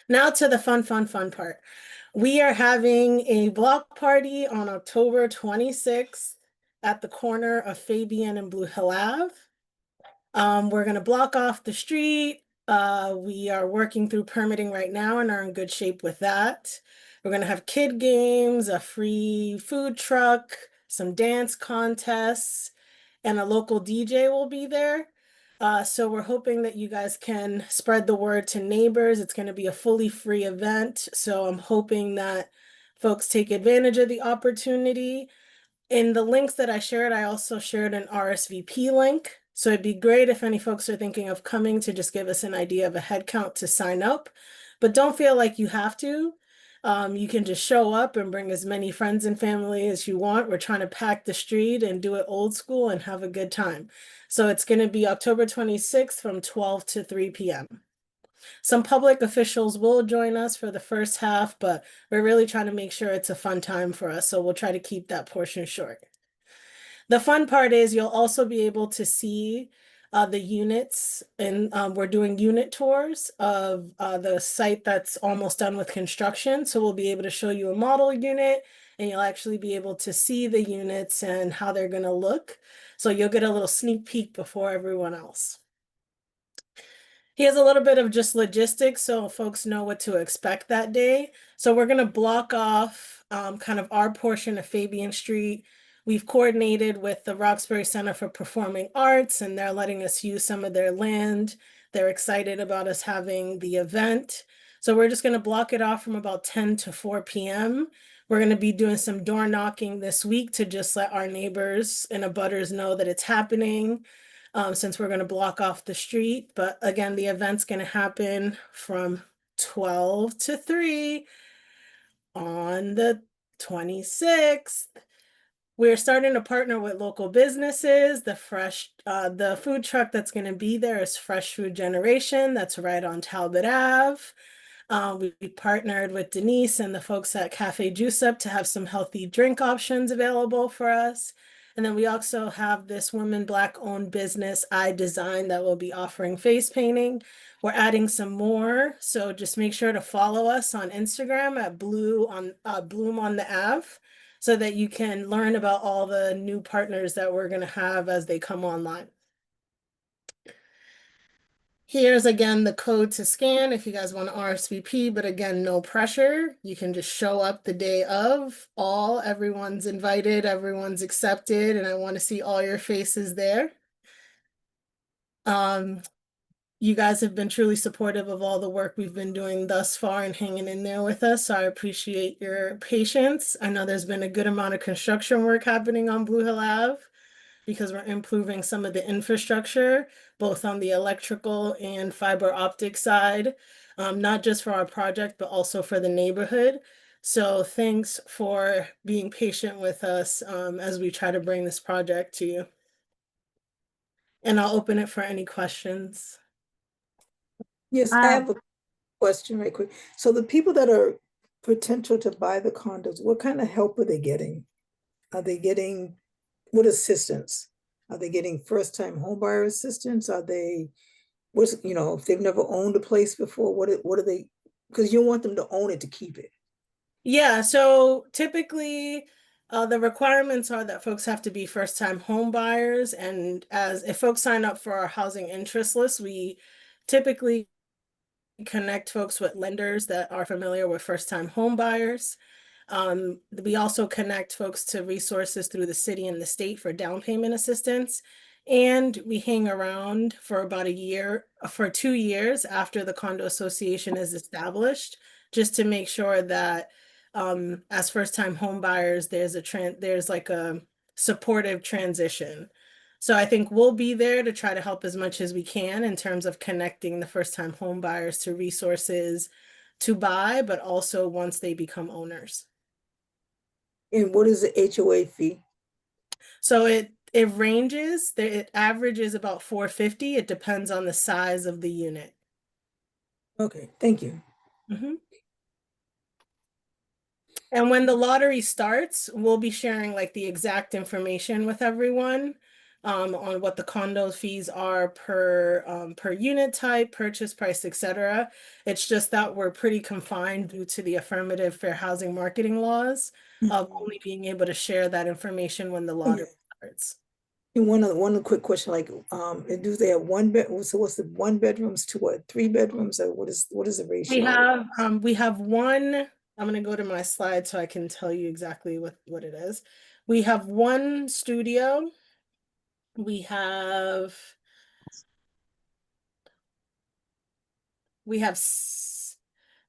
Now to the fun part. We are having a block party on October 26th at the corner of Fabian and Blue Hill Ave. We're going to block off the street. We are working through permitting right now and are in good shape with that. We're going to have kid games, a free food truck, some dance contests, and a local DJ will be there. So we're hoping that you guys can spread the word to neighbors. It's going to be a fully free event. So I'm hoping that folks take advantage of the opportunity. In the links that I shared, I also shared an RSVP link. So it'd be great if any folks are thinking of coming to just give us an idea of a head count to sign up. But don't feel like you have to. You can just show up and bring as many friends and family as you want. We're trying to pack the street and do it old school and have a good time. So it's going to be October 26th from 12 to 3 p.m. Some public officials will join us for the first half, but we're really trying to make sure it's a fun time for us. So we'll try to keep that portion short. The fun part is you'll also be able to see the units, and we're doing unit tours of the site that's almost done with construction. So we'll be able to show you a model unit, and you'll actually be able to see the units and how they're going to look. So you'll get a little sneak peek before everyone else. Here's a little bit of just logistics so folks know what to expect that day. So we're going to block off kind of our portion of Fabian Street. We've coordinated with the Roxbury Center for Performing Arts, and they're letting us use some of their land. They're excited about us having the event. So we're just going to block it off from about 10 to 4 p.m. We're going to be doing some door knocking this week to just let our neighbors and abutters know that it's happening, since we're going to block off the street. But again, the event's going to happen from 12 to 3. on the 26th, we're starting to partner with local businesses. The food truck that's going to be there is Fresh Food Generation. That's right on Talbot Ave. We partnered with Denise and the folks at Cafe Juice Up to have some healthy drink options available for us. And then we also have this woman Black-owned business, I Design, that will be offering face painting. We're adding some more, so just make sure to follow us on Instagram at Bloom on the Ave, so that you can learn about all the new partners that we're going to have as they come online. Here's again the code to scan if you guys want to RSVP, but again, no pressure. You can just show up the day of. Everyone's invited, everyone's accepted, and I want to see all your faces there. You guys have been truly supportive of all the work we've been doing thus far and hanging in there with us, so I appreciate your patience. I know there's been a good amount of construction work happening on Blue Hill Ave, because we're improving some of the infrastructure, both on the electrical and fiber optic side, not just for our project, but also for the neighborhood. So thanks for being patient with us as we try to bring this project to you. And I'll open it for any questions. Yes, I have a question right quick. So the people that are potential to buy the condos, what kind of help are they getting? Are they getting what assistance? Are they getting first-time homebuyer assistance? Are they, if they've never owned a place before, what are they, because you want them to own it to keep it. Yeah, so typically the requirements are that folks have to be first-time home buyers, and if folks sign up for our housing interest list, we typically connect folks with lenders that are familiar with first-time home buyers. We also connect folks to resources through the city and the state for down payment assistance. And we hang around for about for 2 years after the condo association is established, just to make sure that as first-time home buyers, there's like a supportive transition. So I think we'll be there to try to help as much as we can in terms of connecting the first-time home buyers to resources to buy, but also once they become owners. And what is the HOA fee? So it ranges. It averages about $450. It depends on the size of the unit. Okay, thank you. Mm-hmm. And when the lottery starts, we'll be sharing like the exact information with everyone on what the condo fees are per unit type, purchase price, etc. It's just that we're pretty confined due to the affirmative fair housing marketing laws of only being able to share that information when the lottery starts. And one quick question, like, do they have one bed? So what's the 1 bedrooms to what, 3 bedrooms, or what is the ratio? We have one. I'm going to go to my slide so I can tell you exactly what it is. We have one studio. We have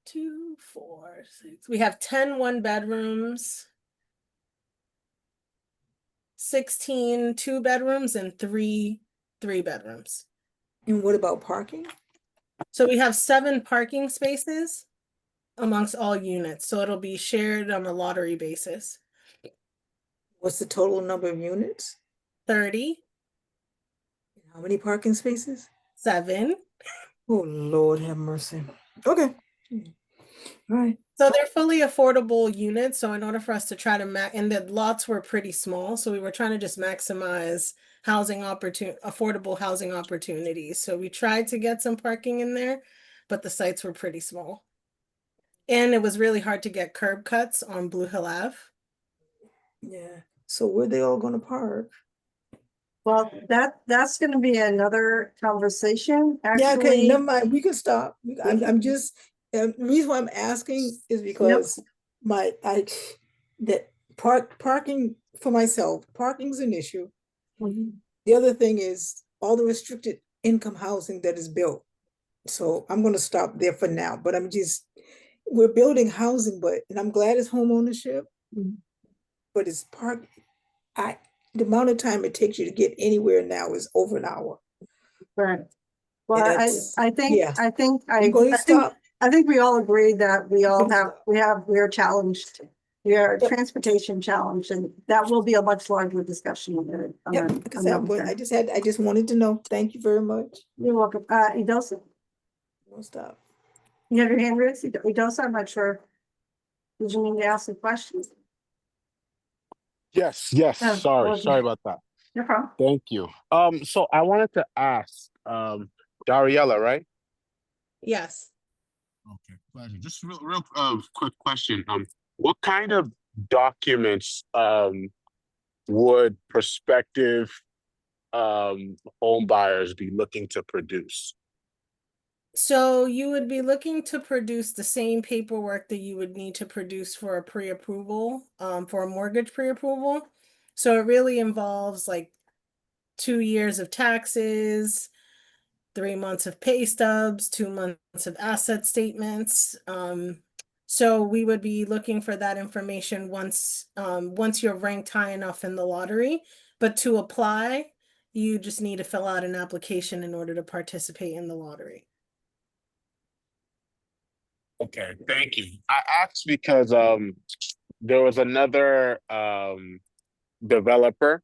2, 4, 6. We have 10 1-bedrooms, 16 2-bedrooms, and 3 3-bedrooms. And what about parking? So we have 7 parking spaces amongst all units. So it'll be shared on a lottery basis. What's the total number of units? 30. How many parking spaces? 7. Oh, Lord have mercy. Okay. All right. So they're fully affordable units. So in order for us to try to and the lots were pretty small. So we were trying to just maximize affordable housing opportunities. So we tried to get some parking in there, but the sites were pretty small. And it was really hard to get curb cuts on Blue Hill Ave. Yeah. So where they all going to park? Well, that's going to be another conversation. Actually, yeah, okay, never mind. We can stop. I'm just, the reason why I'm asking is because parking for myself, parking's an issue. Mm-hmm. The other thing is all the restricted income housing that is built. So I'm going to stop there for now, but we're building housing, and I'm glad it's home ownership, but it's the amount of time it takes you to get anywhere now is over an hour. Right. Well, I think I'm going to stop. I think we all agree that we are challenged. We are transportation challenged, and that will be a much larger discussion. Because I just wanted to know. Thank you very much. You're welcome. Idosa, No stop. you have your hand raised? Idosa, I'm not sure. Did you mean to ask a question? Yes, Oh, sorry okay. about that. No problem. Thank you. So I wanted to ask, Dariella, right? Yes. Okay, pleasure. Just real quick question. What kind of documents would prospective home buyers be looking to produce? So you would be looking to produce the same paperwork that you would need to produce for a pre-approval, for a mortgage pre-approval. So it really involves like 2 years of taxes, 3 months of pay stubs, 2 months of asset statements. So we would be looking for that information once you're ranked high enough in the lottery. But to apply, you just need to fill out an application in order to participate in the lottery. Okay, thank you. I asked because there was another developer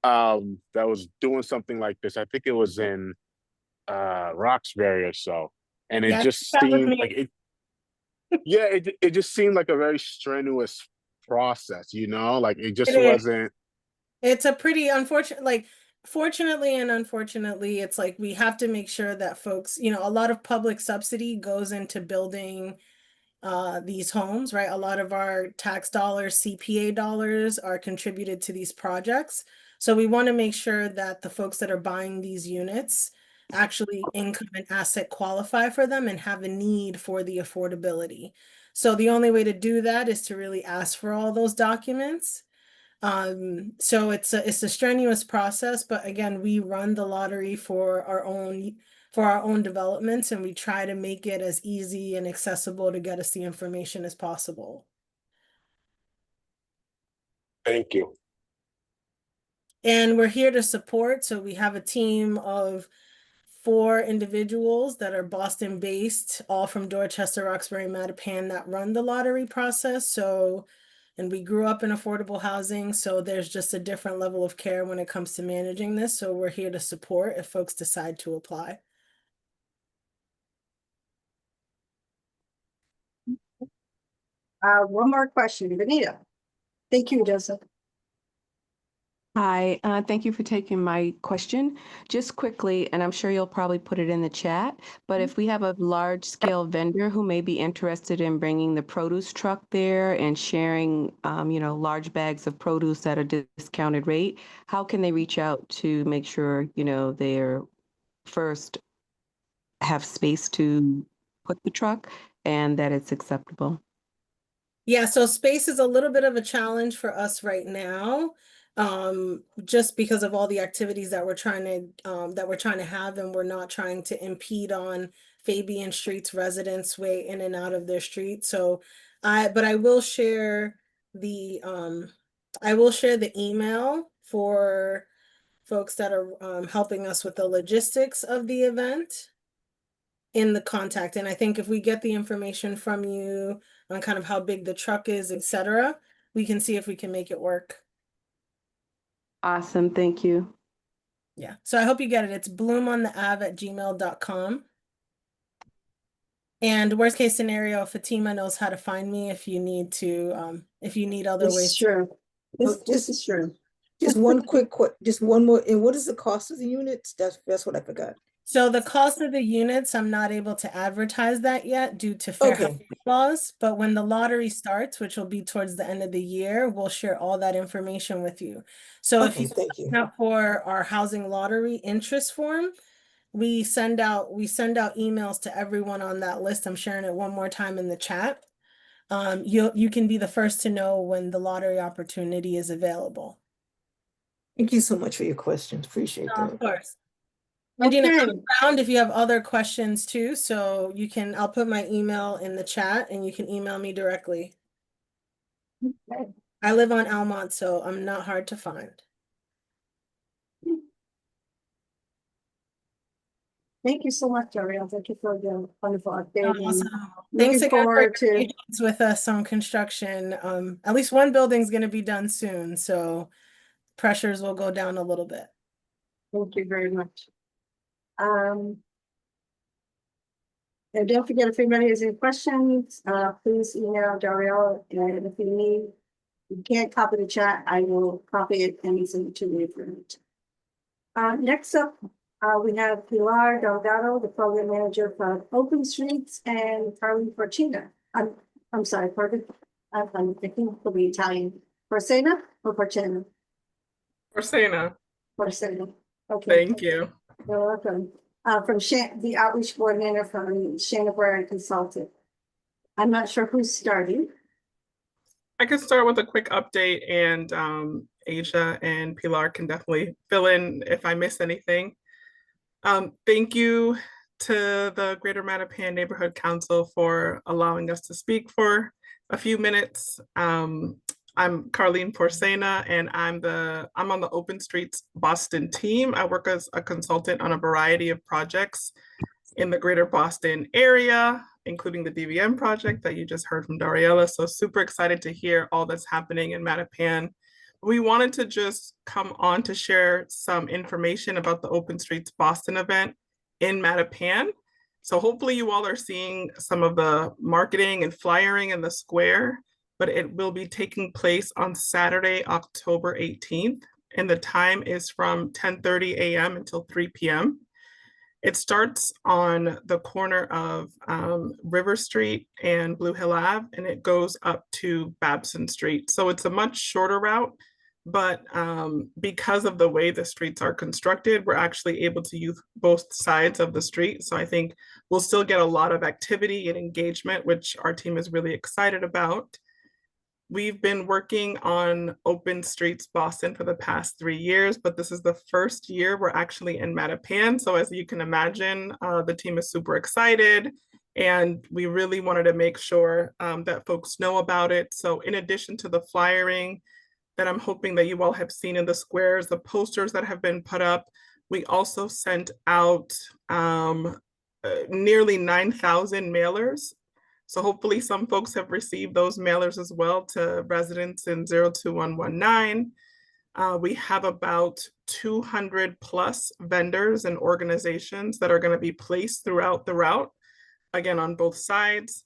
that was doing something like this. I think it was in Roxbury or so. And it just that was seemed me. like it just seemed like a very strenuous process, like it just wasn't. It's a pretty unfortunate, like, fortunately and unfortunately, it's like we have to make sure that folks, a lot of public subsidy goes into building these homes, right? A lot of our tax dollars, CPA dollars are contributed to these projects. So we want to make sure that the folks that are buying these units actually income and asset qualify for them and have a need for the affordability. So the only way to do that is to really ask for all those documents. So it's a strenuous process, but again, we run the lottery for our own developments, and we try to make it as easy and accessible to get us the information as possible. Thank you. And we're here to support. So we have a team of 4 individuals that are Boston based, all from Dorchester, Roxbury, Mattapan, that run the lottery process. And we grew up in affordable housing, so there's just a different level of care when it comes to managing this. So we're here to support if folks decide to apply. One more question, Benita. Thank you, Joseph. Hi, thank you for taking my question. Just quickly, and I'm sure you'll probably put it in the chat, but if we have a large scale vendor who may be interested in bringing the produce truck there and sharing, large bags of produce at a discounted rate, how can they reach out to make sure, they're first have space to put the truck and that it's acceptable? Yeah, so space is a little bit of a challenge for us right now, just because of all the activities that we're trying to have, and we're not trying to impede on Fabian Street's residents' way in and out of their street. So but I will share the email for folks that are helping us with the logistics of the event in the contact. And I think if we get the information from you on kind of how big the truck is, etc., we can see if we can make it work. Awesome, thank you. Yeah, so I hope you get it. It's bloomontheave@gmail.com. And worst case scenario, Fatima knows how to find me if you need other ways. Sure. This is true. Just one just one more. And what is the cost of the units? That's what I forgot. So the cost of the units, I'm not able to advertise that yet due to fair housing laws, but when the lottery starts, which will be towards the end of the year, we'll share all that information with you. So if you sign up for our housing lottery interest form, we send out emails to everyone on that list. I'm sharing it one more time in the chat. You can be the first to know when the lottery opportunity is available. Thank you so much for your questions. Appreciate that. Of course. And I'm around if you have other questions too, so I'll put my email in the chat and you can email me directly. Okay. I live on Almont, so I'm not hard to find. Thank you so much, Ariel. Thank you for the wonderful update. Awesome. And Thanks looking again for forward your to. patience with us on construction. At least one building's going to be done soon, so pressures will go down a little bit. Thank you very much. And don't forget, if anybody has any questions, please email Daryl. And if you can't copy the chat, I will copy it and send it to you. Next up, we have Pilar Delgado, the program manager for Open Streets, and Carly Fortuna. I'm sorry, pardon. I'm thinking it'll be Italian. Forcena or Fortuna? Forcena. Forcena. Okay. Thank you. You're welcome. From the outreach coordinator from Shana Brand Consulting. I'm not sure who's starting. I can start with a quick update, and Asia and Pilar can definitely fill in if I miss anything. Thank you to the Greater Mattapan Neighborhood Council for allowing us to speak for a few minutes. I'm Carlene Porcena, and I'm on the Open Streets Boston team. I work as a consultant on a variety of projects in the Greater Boston area, including the DVM project that you just heard from Dariella. So super excited to hear all that's happening in Mattapan. We wanted to just come on to share some information about the Open Streets Boston event in Mattapan. So hopefully you all are seeing some of the marketing and flyering in the square, but it will be taking place on Saturday, October 18th, and the time is from 10:30 a.m. until 3 p.m. It starts on the corner of River Street and Blue Hill Ave, and it goes up to Babson Street. So it's a much shorter route, but because of the way the streets are constructed, we're actually able to use both sides of the street. So I think we'll still get a lot of activity and engagement, which our team is really excited about. We've been working on Open Streets Boston for the past 3 years, but this is the first year we're actually in Mattapan. So as you can imagine, the team is super excited, and we really wanted to make sure that folks know about it. So in addition to the flyering that I'm hoping that you all have seen in the squares, the posters that have been put up, we also sent out nearly 9,000 mailers. So hopefully some folks have received those mailers as well to residents in 02119. We have about 200 plus vendors and organizations that are going to be placed throughout the route, again, on both sides.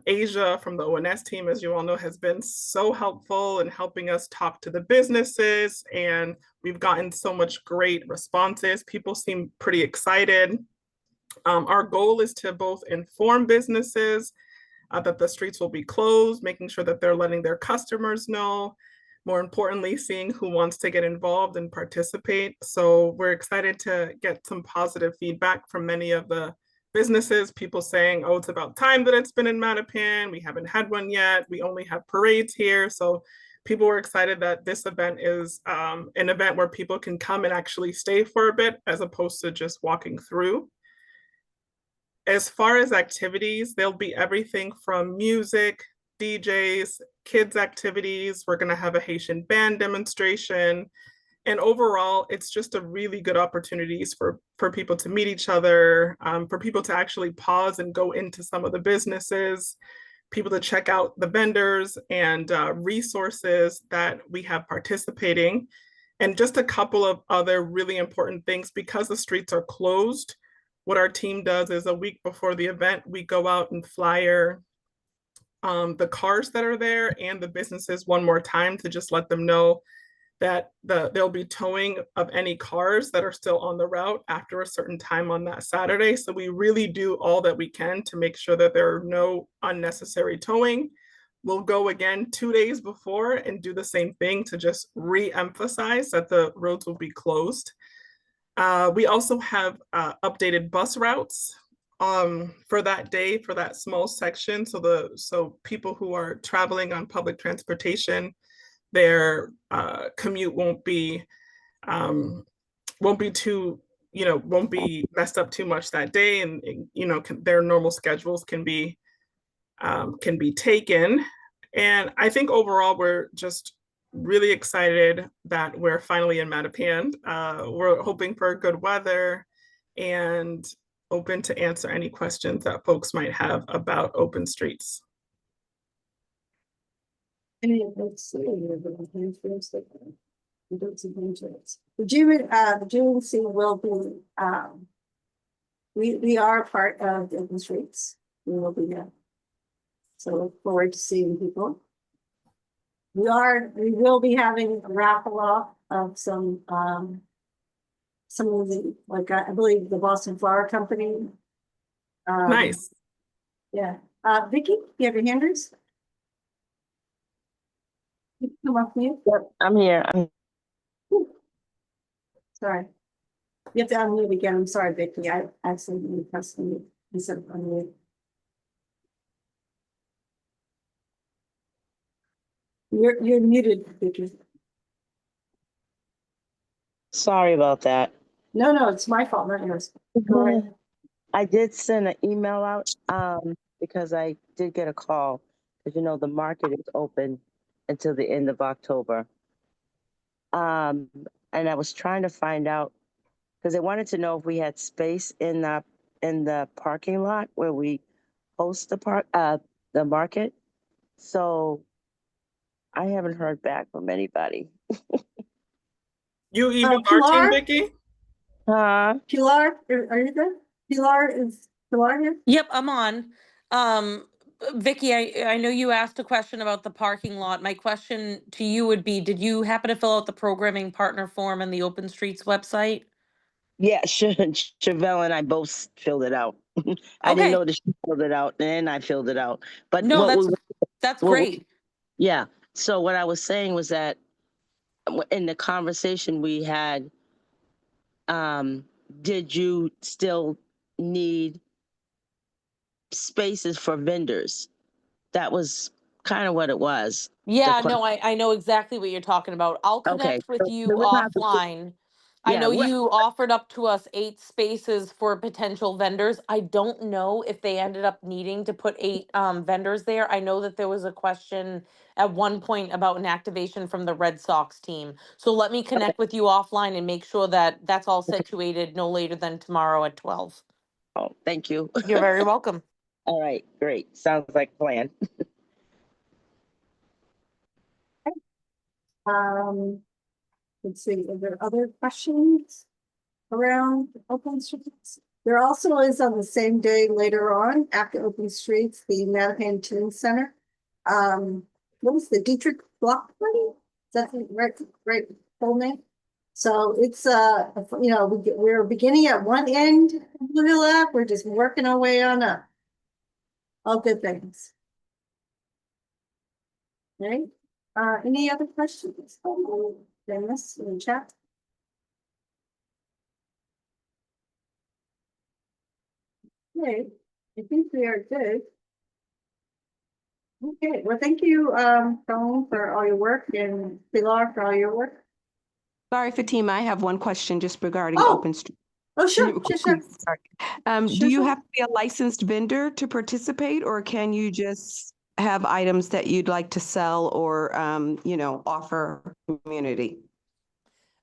Asia from the ONS team, as you all know, has been so helpful in helping us talk to the businesses, and we've gotten so much great responses. People seem pretty excited. Our goal is to both inform businesses that the streets will be closed, making sure that they're letting their customers know. More importantly, seeing who wants to get involved and participate. So we're excited to get some positive feedback from many of the businesses, people saying, oh, it's about time that it's been in Mattapan. We haven't had one yet. We only have parades here. So people were excited that this event is an event where people can come and actually stay for a bit as opposed to just walking through. As far as activities, there'll be everything from music, DJs, kids activities. We're going to have a Haitian band demonstration. And overall, it's just a really good opportunities for people to meet each other, for people to actually pause and go into some of the businesses, people to check out the vendors and resources that we have participating. And just a couple of other really important things, because the streets are closed, what our team does is a week before the event, we go out and flyer the cars that are there and the businesses one more time to just let them know that there'll be towing of any cars that are still on the route after a certain time on that Saturday. So we really do all that we can to make sure that there are no unnecessary towing. We'll go again 2 days before and do the same thing to just re-emphasize that the roads will be closed. We also have updated bus routes for that day, for that small section. So people who are traveling on public transportation, their commute won't be too, won't be messed up too much that day, and their normal schedules can be taken. And I think overall we're just really excited that we're finally in Mattapan. We're hoping for good weather, and open to answer any questions that folks might have about open streets. The GMC will be, we are part of the open streets. We will be there. So look forward to seeing people. We will be having a raffle off of some of the, like, I believe the Boston Flower Company. Nice. Yeah. Vicky, you have your hand raised? Come off mute. Yep, I'm here. Sorry. You have to unmute again. I'm sorry, Vicky. I accidentally pressed mute instead of unmute. You're muted, Vicky. Sorry about that. No, it's my fault, not yours. Go ahead. I did send an email out because I did get a call, because you know the market is open until the end of October. And I was trying to find out, because I wanted to know if we had space in the parking lot where we host the market. So I haven't heard back from anybody. You emailed our team, Vicky? Pilar, are you there? Pilar here? Yep, I'm on. Vicky, I know you asked a question about the parking lot. My question to you would be, did you happen to fill out the programming partner form in the Open Streets website? Yeah, Chevelle and I both filled it out. I didn't know that she filled it out, and I filled it out. But no, that's great. Yeah. So what I was saying was that in the conversation we had, did you still need spaces for vendors? That was kind of what it was. Yeah, no, I know exactly what you're talking about. I'll connect with you offline. I know you offered up to us 8 spaces for potential vendors. I don't know if they ended up needing to put 8 vendors there. I know that there was a question at one point about an activation from the Red Sox team. So let me connect with you offline and make sure that that's all situated no later than tomorrow at 12. Oh, thank you. You're very welcome. All right, great. Sounds like a plan. Let's see, are there other questions around open streets? There also is on the same day later on after open streets, the Mattapan Teen Center. What was the Dietrich Block Party? Is that the right full name? So it's we're beginning at one end of the hill. We're just working our way on up. All good things. Right? Any other questions? Dennis in the chat. Okay, I think we are good. Okay, well, thank you, Colleen, for all your work, and Pilar for all your work. Sorry, Fatima, I have one question just regarding open street. Oh, sure. Do you have to be a licensed vendor to participate, or can you just have items that you'd like to sell or, offer community?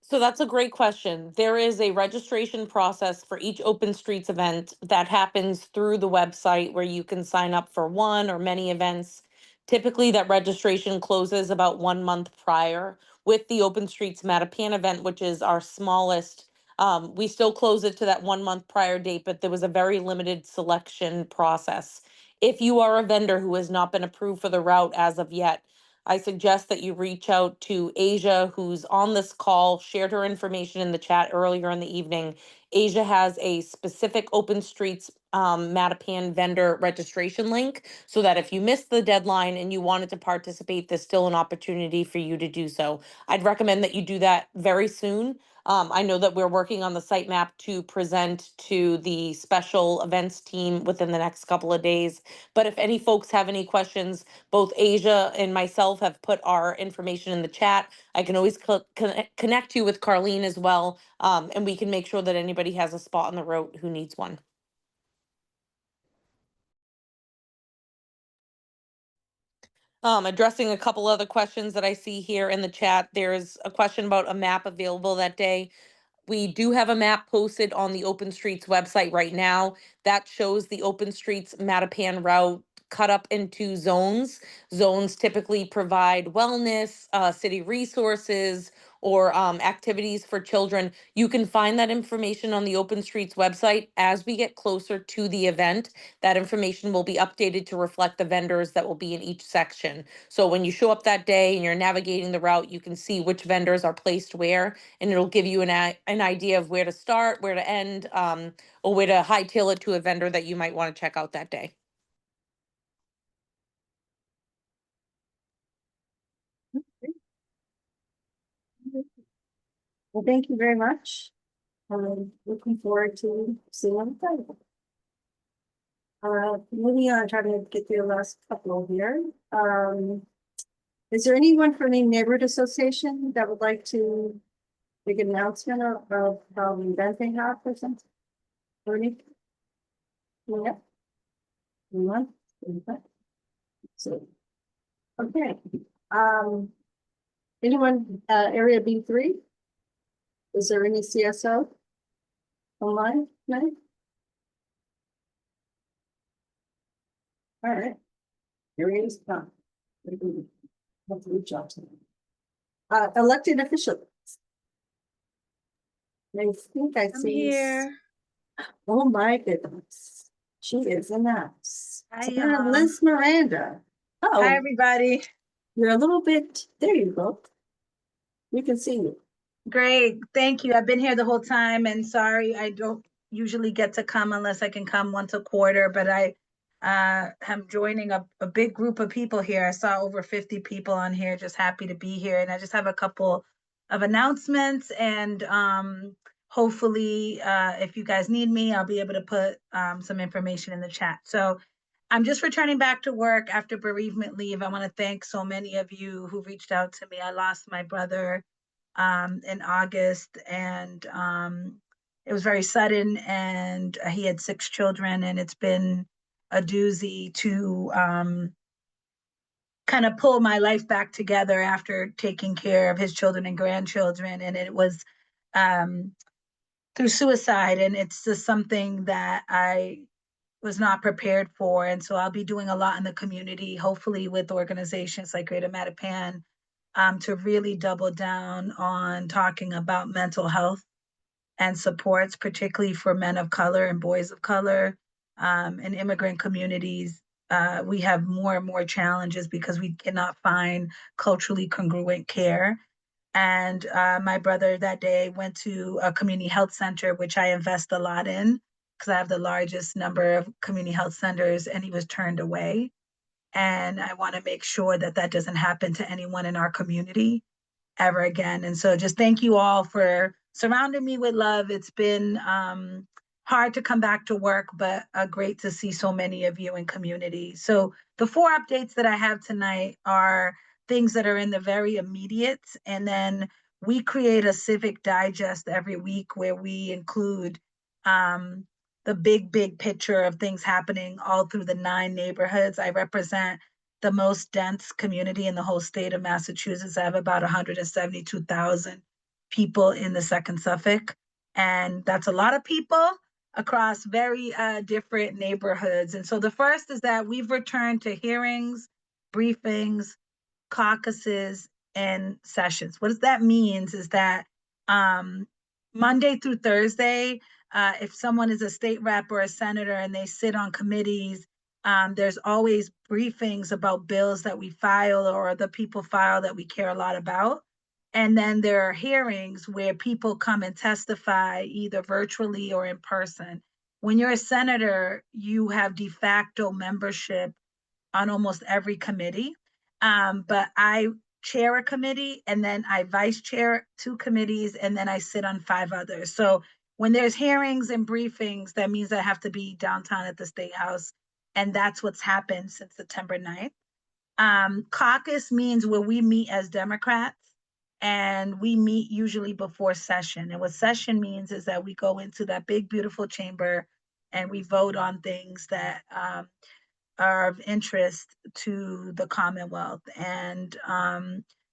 So that's a great question. There is a registration process for each Open Streets event that happens through the website where you can sign up for one or many events. Typically, that registration closes about 1 month prior. With the Open Streets Mattapan event, which is our smallest, we still close it to that 1 month prior date, but there was a very limited selection process. If you are a vendor who has not been approved for the route as of yet, I suggest that you reach out to Asia, who's on this call, shared her information in the chat earlier in the evening. Asia has a specific Open Streets Mattapan vendor registration link, so that if you missed the deadline and you wanted to participate, there's still an opportunity for you to do so. I'd recommend that you do that very soon. I know that we're working on the site map to present to the special events team within the next couple of days. But if any folks have any questions, both Asia and myself have put our information in the chat. I can always connect you with Carlene as well, and we can make sure that anybody has a spot on the route who needs one. Addressing a couple other questions that I see here in the chat. There's a question about a map available that day. We do have a map posted on the Open Streets website right now that shows the Open Streets Mattapan route cut up into zones. Zones typically provide wellness, city resources, or activities for children. You can find that information on the Open Streets website. As we get closer to the event, that information will be updated to reflect the vendors that will be in each section. So when you show up that day and you're navigating the route, you can see which vendors are placed where, and it'll give you an idea of where to start, where to end, or where to hightail it to a vendor that you might want to check out that day. Well, thank you very much. I'm looking forward to seeing you on the moving on, trying to get through the last couple here. Is there anyone from the neighborhood association that would like to make an announcement of how the event they have or something? Or anything? Yeah. Anyone? So, okay. Anyone, area B3? Is there any CSO online? No? All right. Here he is. Have to reach out to them. Elected officials. I think I see. Here. Oh my goodness. She is a mouse. Hi, Liz Miranda. Oh. Hi, everybody. You're a little bit, there you go. We can see you. Great. Thank you. I've been here the whole time, and sorry, I don't usually get to come unless I can come once a quarter, but I am joining a big group of people here. I saw over 50 people on here, just happy to be here. And I just have a couple of announcements, and hopefully if you guys need me, I'll be able to put some information in the chat. So I'm just returning back to work after bereavement leave. I want to thank so many of you who reached out to me. I lost my brother in August, and it was very sudden, and he had 6 children, and it's been a doozy to kind of pull my life back together after taking care of his children and grandchildren. And it was through suicide, and it's just something that I was not prepared for. And so I'll be doing a lot in the community, hopefully with organizations like Greater Mattapan, to really double down on talking about mental health and supports, particularly for men of color and boys of color, and immigrant communities. We have more and more challenges because we cannot find culturally congruent care. And my brother that day went to a community health center, which I invest a lot in because I have the largest number of community health centers, and he was turned away. And I want to make sure that that doesn't happen to anyone in our community ever again. And so just thank you all for surrounding me with love. It's been hard to come back to work, but great to see so many of you in community. So the 4 updates that I have tonight are things that are in the very immediate. And then we create a civic digest every week where we include the big picture of things happening all through the 9 neighborhoods. I represent the most dense community in the whole state of Massachusetts. I have about 172,000 people in the 2nd Suffolk. And that's a lot of people across very different neighborhoods. And so the first is that we've returned to hearings, briefings, caucuses, and sessions. What that means is that Monday through Thursday, if someone is a state rep or a senator and they sit on committees, there's always briefings about bills that we file or the people file that we care a lot about. And then there are hearings where people come and testify either virtually or in person. When you're a senator, you have de facto membership on almost every committee. But I chair a committee, and then I vice chair 2 committees, and then I sit on 5 others. So when there's hearings and briefings, that means I have to be downtown at the State House. And that's what's happened since September 9th. Caucus means where we meet as Democrats, and we meet usually before session. And what session means is that we go into that big, beautiful chamber and we vote on things that are of interest to the Commonwealth. And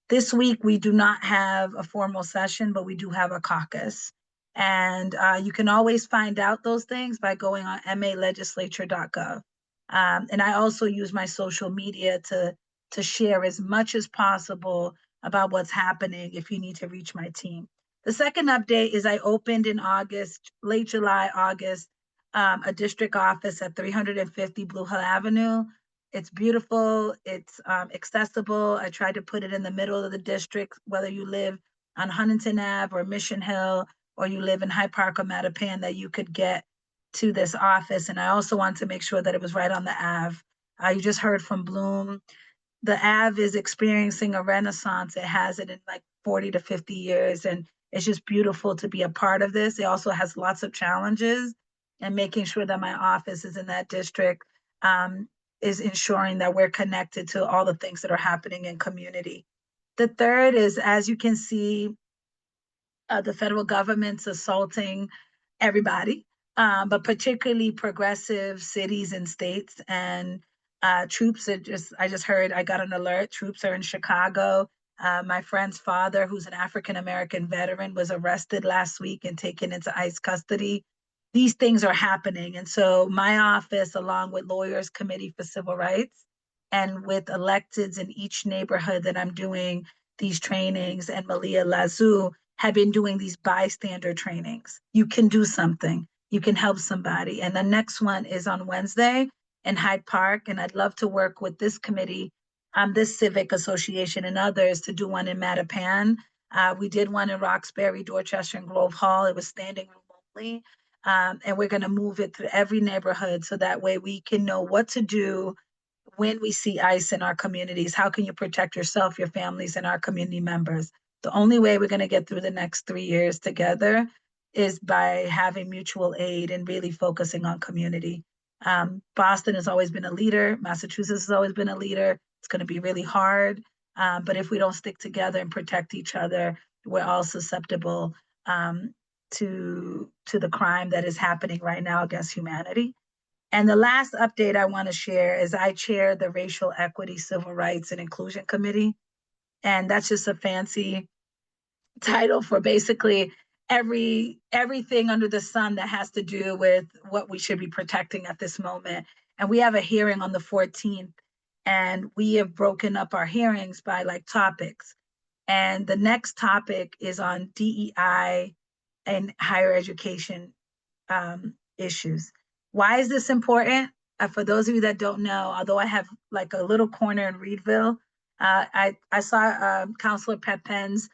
this week we do not have a formal session, but we do have a caucus. And you can always find out those things by going on malegislature.gov. And I also use my social media to share as much as possible about what's happening if you need to reach my team. The second update is I opened in August, late July, August, a district office at 350 Blue Hill Avenue. It's beautiful, it's accessible. I tried to put it in the middle of the district, whether you live on Huntington Ave or Mission Hill, or you live in Hyde Park or Mattapan, that you could get to this office. And I also wanted to make sure that it was right on the Ave. You just heard from Bloom. The Ave is experiencing a renaissance. It has it in like 40 to 50 years. And it's just beautiful to be a part of this. It also has lots of challenges, and making sure that my office is in that district is ensuring that we're connected to all the things that are happening in community. The third is, as you can see, the federal government's assaulting everybody, but particularly progressive cities and states. And troops are I just heard, I got an alert, troops are in Chicago. My friend's father, who's an African-American veteran, was arrested last week and taken into ICE custody. These things are happening. And so my office, along with Lawyers Committee for Civil Rights, and with electeds in each neighborhood that I'm doing these trainings, and Malia Lazou, have been doing these bystander trainings. You can do something. You can help somebody. And the next one is on Wednesday in Hyde Park. And I'd love to work with this committee, this civic association and others to do one in Mattapan. We did one in Roxbury, Dorchester, and Grove Hall. It was standing room only. And we're going to move it through every neighborhood so that way we can know what to do when we see ICE in our communities. How can you protect yourself, your families, and our community members? The only way we're going to get through the next 3 years together is by having mutual aid and really focusing on community. Boston has always been a leader. Massachusetts has always been a leader. It's going to be really hard. But if we don't stick together and protect each other, we're all susceptible to the crime that is happening right now against humanity. And the last update I want to share is I chair the Racial Equity, Civil Rights, and Inclusion Committee. And that's just a fancy title for basically everything under the sun that has to do with what we should be protecting at this moment. And we have a hearing on the 14th, and we have broken up our hearings by like topics. And the next topic is on DEI and higher education issues. Why is this important? For those of you that don't know, although I have like a little corner in Reedville, I saw Councilor Pepin's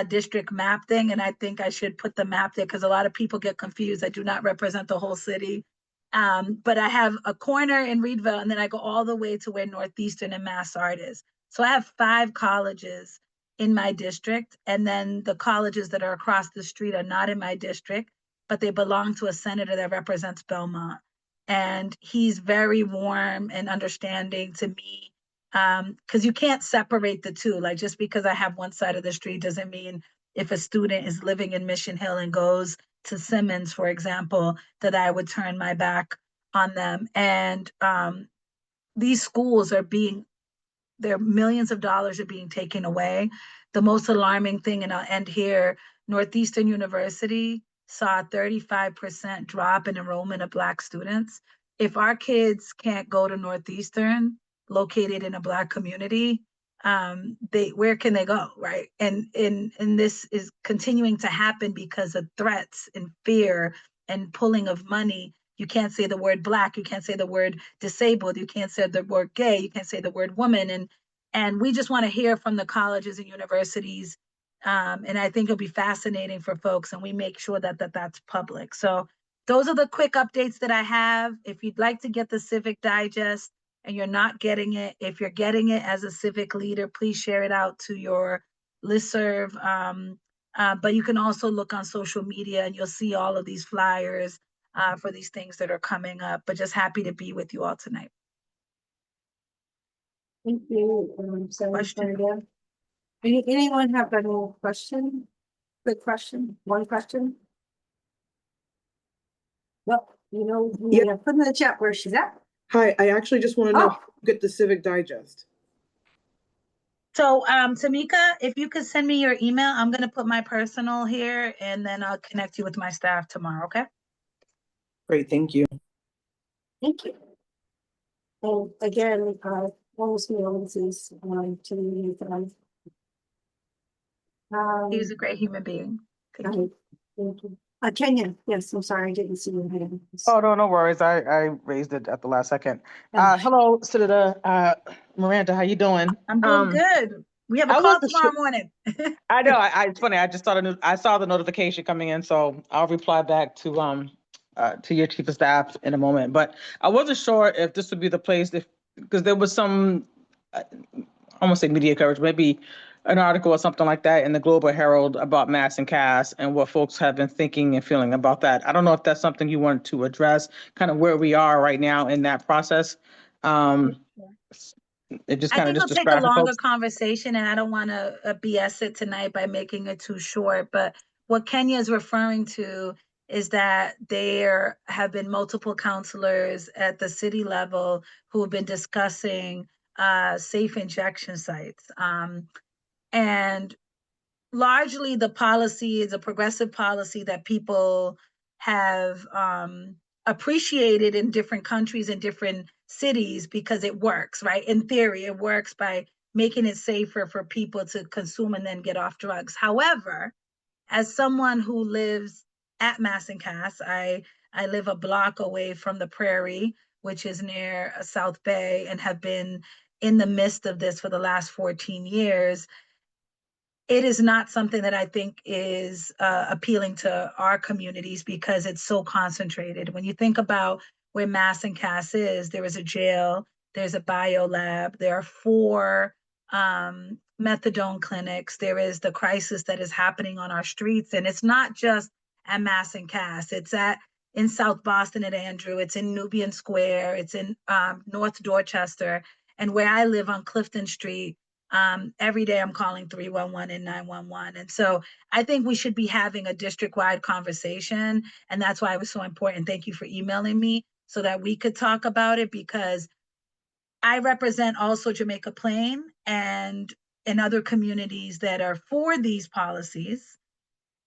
district map thing, and I think I should put the map there because a lot of people get confused. I do not represent the whole city. But I have a corner in Reedville, and then I go all the way to where Northeastern and MassArt is. So I have 5 colleges in my district, and then the colleges that are across the street are not in my district, but they belong to a senator that represents Belmont. And he's very warm and understanding to me, because you can't separate the two. Like, just because I have one side of the street doesn't mean if a student is living in Mission Hill and goes to Simmons, for example, that I would turn my back on them. And these schools are their millions of dollars are being taken away. The most alarming thing, and I'll end here, Northeastern University saw a 35% drop in enrollment of Black students. If our kids can't go to Northeastern, located in a Black community, where can they go, right? And this is continuing to happen because of threats and fear and pulling of money. You can't say the word Black, you can't say the word disabled, you can't say the word gay, you can't say the word woman. And we just want to hear from the colleges and universities. And I think it'll be fascinating for folks, and we make sure that that's public. So those are the quick updates that I have. If you'd like to get the Civic Digest and you're not getting it, if you're getting it as a civic leader, please share it out to your listserv. But you can also look on social media and you'll see all of these flyers for these things that are coming up. But just happy to be with you all tonight. Thank you. Anyone have any question? Good question. One question? Well, Yeah. Put in the chat where she's at. Hi, I actually just want to know how to get the Civic Digest. So, Tamika, if you could send me your email, I'm gonna put my personal here and then I'll connect you with my staff tomorrow, okay? Great, thank you. Thank you. And again, almost condolences to the He was a great human being. Thank you. Thank you. Kenya, yes, I'm sorry, I didn't see your hand. Oh, no, no worries. I raised it at the last second. Thanks. Hello, Senator Miranda, how you doing? I'm doing good. We have a I call wasn't tomorrow sure. morning. I know. It's funny. I just saw I saw the notification coming in, so I'll reply back to your chief of staff in a moment. But I wasn't sure if this would be the place because there was some I won't say media coverage, maybe an article or something like that in the Global Herald about mass and cast and what folks have been thinking and feeling about that. I don't know if that's something you wanted to address, kind of where we are right now in that process. It just I kind of think just it'll take a describe to longer folks. conversation and I don't want to BS it tonight by making it too short. But what Kenya is referring to is that there have been multiple counselors at the city level who have been discussing safe injection sites. And largely the policy is a progressive policy that people have appreciated in different countries and different cities because it works, right? In theory, it works by making it safer for people to consume and then get off drugs. However, as someone who lives at Mass and Cass, I live a block away from the Prairie, which is near South Bay, and have been in the midst of this for the last 14 years. It is not something that I think is appealing to our communities because it's so concentrated. When you think about where Mass and Cass is, there is a jail, there's a bio lab, there are 4 methadone clinics, there is the crisis that is happening on our streets. And it's not just at Mass and Cass, it's in South Boston at Andrew, it's in Nubian Square, it's in North Dorchester, and where I live on Clifton Street. Every day I'm calling 311 and 911. And so I think we should be having a district-wide conversation. And that's why it was so important. Thank you for emailing me so that we could talk about it, because I represent also Jamaica Plain and other communities that are for these policies.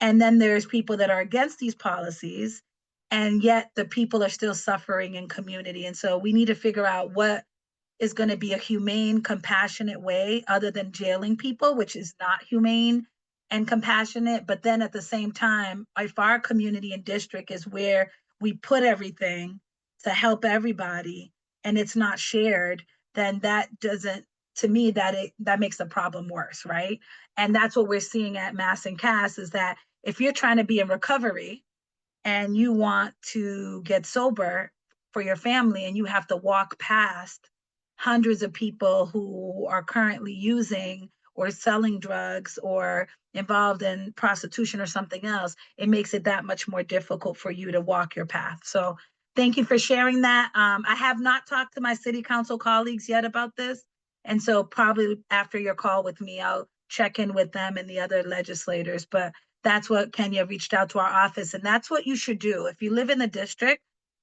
And then there's people that are against these policies. And yet the people are still suffering in community. And so we need to figure out what is going to be a humane, compassionate way other than jailing people, which is not humane and compassionate. But then at the same time, if our community and district is where we put everything to help everybody and it's not shared, then that doesn't, to me, that makes the problem worse, right? And that's what we're seeing at Mass and Cass, is that if you're trying to be in recovery and you want to get sober for your family and you have to walk past hundreds of people who are currently using or selling drugs or involved in prostitution or something else, it makes it that much more difficult for you to walk your path. So thank you for sharing that. I have not talked to my city council colleagues yet about this. And so probably after your call with me, I'll check in with them and the other legislators. But that's what Kenya reached out to our office. And that's what you should do. If you live in the district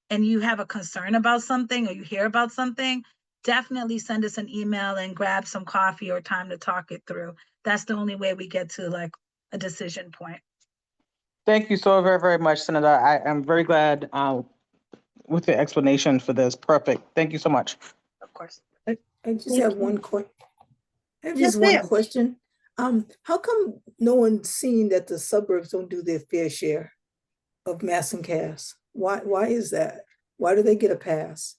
and you have a concern about something or you hear about something, definitely send us an email and grab some coffee or time to talk it through. That's the only way we get to like a decision point. Thank you so very, very much, Senator. I am very glad with the explanation for this. Perfect. Thank you so much. Of course. I just have one question. I have Yes, just one ma'am. question. How come no one's seen that the suburbs don't do their fair share of mass and cast? Why is that? Why do they get a pass?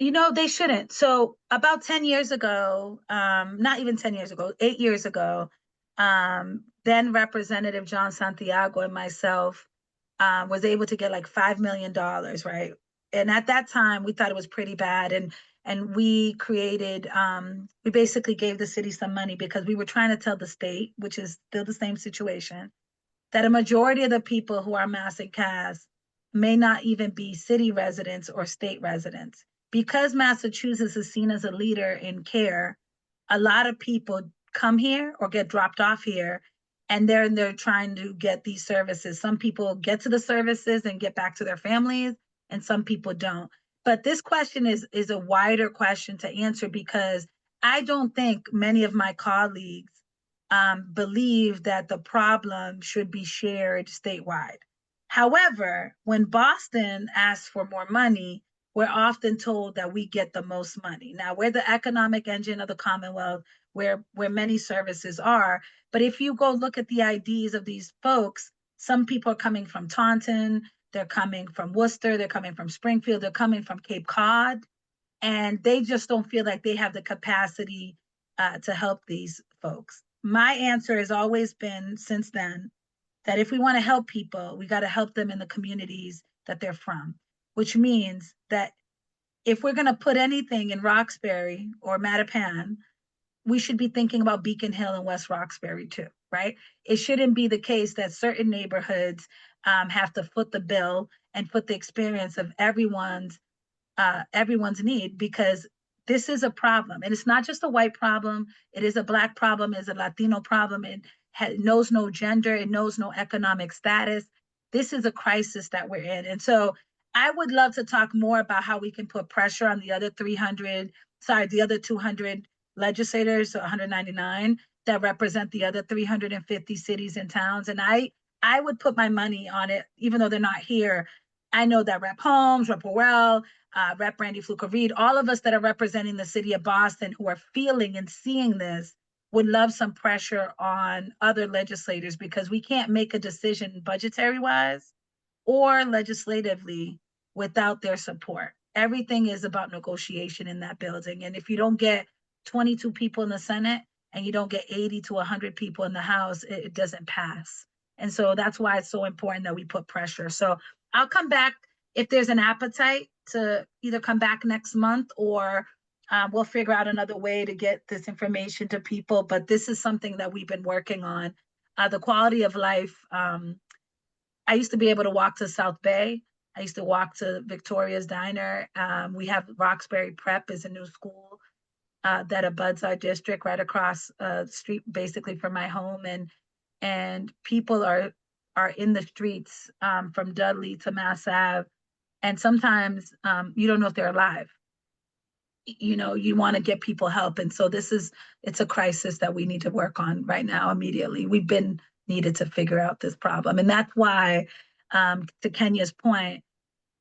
You know, they shouldn't. So about 10 years ago, not even 10 years ago, 8 years ago, then Representative John Santiago and myself was able to get like $5 million, right? And at that time, we thought it was pretty bad. And we created, we basically gave the city some money because we were trying to tell the state, which is still the same situation, that a majority of the people who are mass and cast may not even be city residents or state residents. Because Massachusetts is seen as a leader in care, a lot of people come here or get dropped off here, and they're trying to get these services. Some people get to the services and get back to their families, and some people don't. But this question is a wider question to answer because I don't think many of my colleagues believe that the problem should be shared statewide. However, when Boston asks for more money, we're often told that we get the most money. Now, we're the economic engine of the Commonwealth, where many services are. But if you go look at the IDs of these folks, some people are coming from Taunton, they're coming from Worcester, they're coming from Springfield, they're coming from Cape Cod, and they just don't feel like they have the capacity to help these folks. My answer has always been since then that if we want to help people, we got to help them in the communities that they're from, which means that if we're going to put anything in Roxbury or Mattapan, we should be thinking about Beacon Hill and West Roxbury too, right? It shouldn't be the case that certain neighborhoods have to foot the bill and foot the experience of everyone's need, because this is a problem. And it's not just a white problem. It is a Black problem, it's a Latino problem. It knows no gender, it knows no economic status. This is a crisis that we're in. And so I would love to talk more about how we can put pressure on the other 200 legislators, so 199, that represent the other 350 cities and towns. And I would put my money on it, even though they're not here. I know that Rep. Holmes, Rep. Worrell, Rep. Brandy Fluker-Reed, all of us that are representing the city of Boston who are feeling and seeing this would love some pressure on other legislators, because we can't make a decision budgetary-wise or legislatively without their support. Everything is about negotiation in that building. And if you don't get 22 people in the Senate and you don't get 80 to 100 people in the House, it doesn't pass. And so that's why it's so important that we put pressure. So I'll come back if there's an appetite to either come back next month, or we'll figure out another way to get this information to people. But this is something that we've been working on. The quality of life. I used to be able to walk to South Bay. I used to walk to Victoria's Diner. We have Roxbury Prep is a new school that abuts our district right across the street, basically from my home. And people are in the streets from Dudley to Mass Ave. And sometimes you don't know if they're alive. You know, you want to get people help. And so it's a crisis that we need to work on right now immediately. We've been needed to figure out this problem. And that's why, to Kenya's point,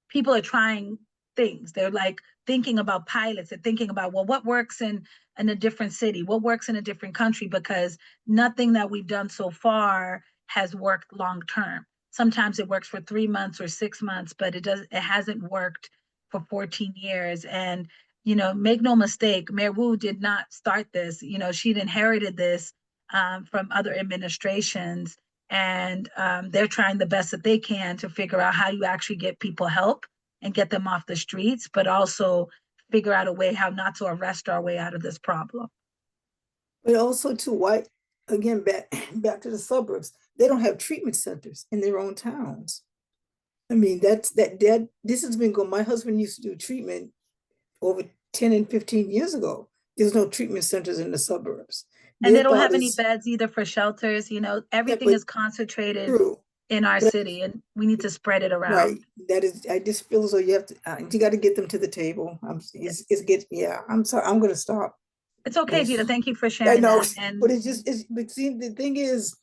people are trying things. They're like thinking about pilots. They're thinking about, well, what works in a different city? What works in a different country? Because nothing that we've done so far has worked long term. Sometimes it works for 3 months or 6 months, but it hasn't worked for 14 years. And, you know, make no mistake, Mayor Wu did not start this. You know, she'd inherited this from other administrations. And they're trying the best that they can to figure out how you actually get people help and get them off the streets, but also figure out a way how not to arrest our way out of this problem. But also too, why, again, back to the suburbs, they don't have treatment centers in their own towns. I mean, this has been going, my husband used to do treatment over 10 and 15 years ago. There's no treatment centers in the suburbs. And they don't have any beds either for shelters. You know, everything is concentrated in our city, and we need to spread it around. Right. That is, I just feel as though you got to get them to the table. I'm sorry, I'm going to stop. It's okay, Gina. Thank you for sharing. I know, that. but but see, the thing is,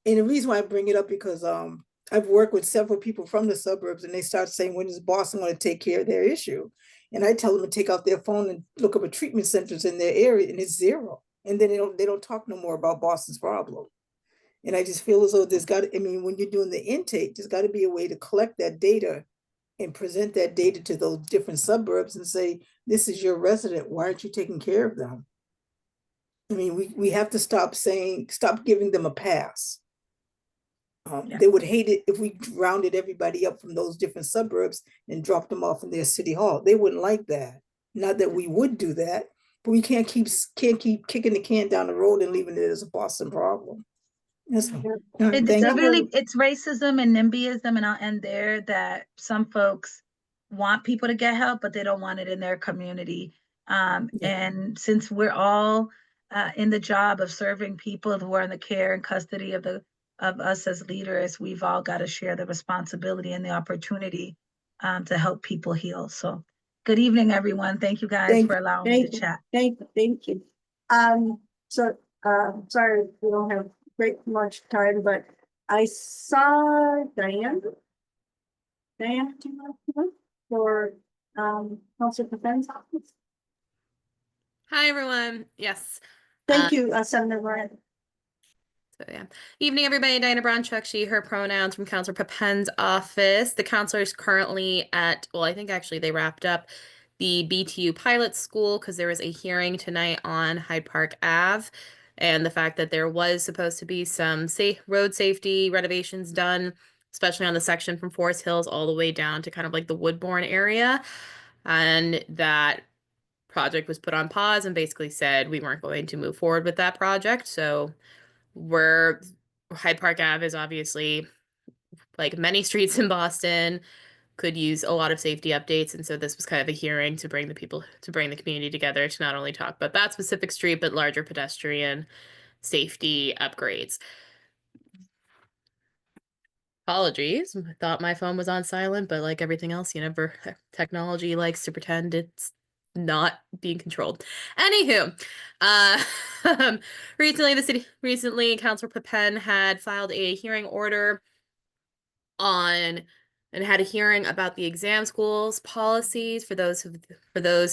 and the reason why I bring it up, because I've worked with several people from the suburbs, and they start saying, when is Boston going to take care of their issue? And I tell them to take out their phone and look up at treatment centers in their area, and it's zero. And then they don't talk no more about Boston's problem. And I just feel as though when you're doing the intake, there's got to be a way to collect that data and present that data to those different suburbs and say, this is your resident, why aren't you taking care of them? I mean, we have to stop giving them a pass. They would hate it if we rounded everybody up from those different suburbs and dropped them off in their city hall. They wouldn't like that. Not that we would do that, but we can't keep kicking the can down the road and leaving it as a Boston problem. It's racism and NIMBYism, and I'll end there, that some folks want people to get help, but they don't want it in their community. And since we're all in the job of serving people who are in the care and custody of us as leaders, we've all got to share the responsibility and the opportunity to help people heal. So Good evening, everyone. Thank you guys for allowing me to chat. Thank you. Sorry, we don't have much time, but I saw Diane. Diane, do you want to come for Councilor Papen's office? Hi, everyone. Yes. Thank you, Senator Ryan. So yeah. Evening, everybody. Diana Brownchuck, she, her pronouns from Councilor Papen's office. The counselor is currently at, well, I think actually they wrapped up the BTU pilot school because there was a hearing tonight on Hyde Park Ave and the fact that there was supposed to be some road safety renovations done, especially on the section from Forest Hills all the way down to kind of like the Woodbourne area. And that project was put on pause and basically said we weren't going to move forward with that project. So Hyde Park Ave is obviously, like many streets in Boston, could use a lot of safety updates. And so this was kind of a hearing to bring the community together to not only talk about that specific street, but larger pedestrian safety upgrades. Apologies. I thought my phone was on silent, but like everything else, technology likes to pretend it's not being controlled. Anywho, recently, Councilor Papen had filed a hearing order and had a hearing about the exam schools policies for those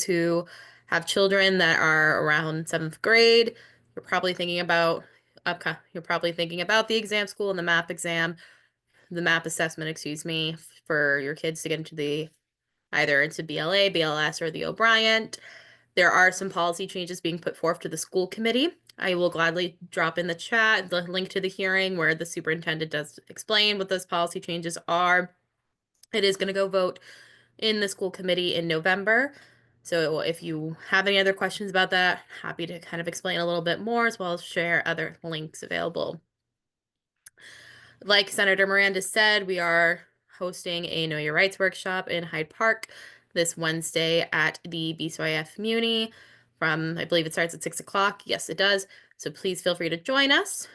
who have children that are around 7th grade. You're probably thinking about the exam school and the map assessment, excuse me, for your kids to get into either into BLA, BLS, or the O'Brien. There are some policy changes being put forth to the school committee. I will gladly drop in the chat the link to the hearing where the superintendent does explain what those policy changes are. It is going to go vote in the school committee in November. So if you have any other questions about that, happy to kind of explain a little bit more as well as share other links available. Like Senator Miranda said, we are hosting a Know Your Rights workshop in Hyde Park this Wednesday at the BCYF Muni from, I believe it starts at 6 o'clock. Yes, it does. So please feel free to join us.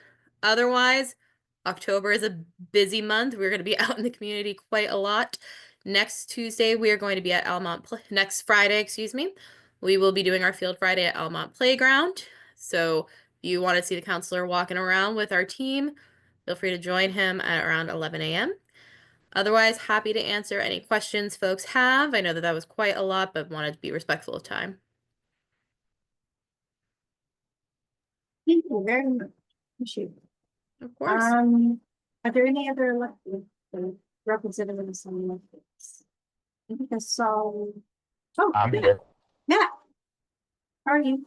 Otherwise, October is a busy month. We're going to be out in the community quite a lot. Next Tuesday, we are going to be at next Friday, excuse me. We will be doing our Field Friday at Almont Playground. So if you want to see the counselor walking around with our team, feel free to join him at around 11 a.m. Otherwise, happy to answer any questions folks have. I know that was quite a lot, but wanted to be respectful of time. Thank you very much. Appreciate it. Of course. Are there any other elected representatives on the list? I think I saw. Oh, I'm here. Yeah. How are you?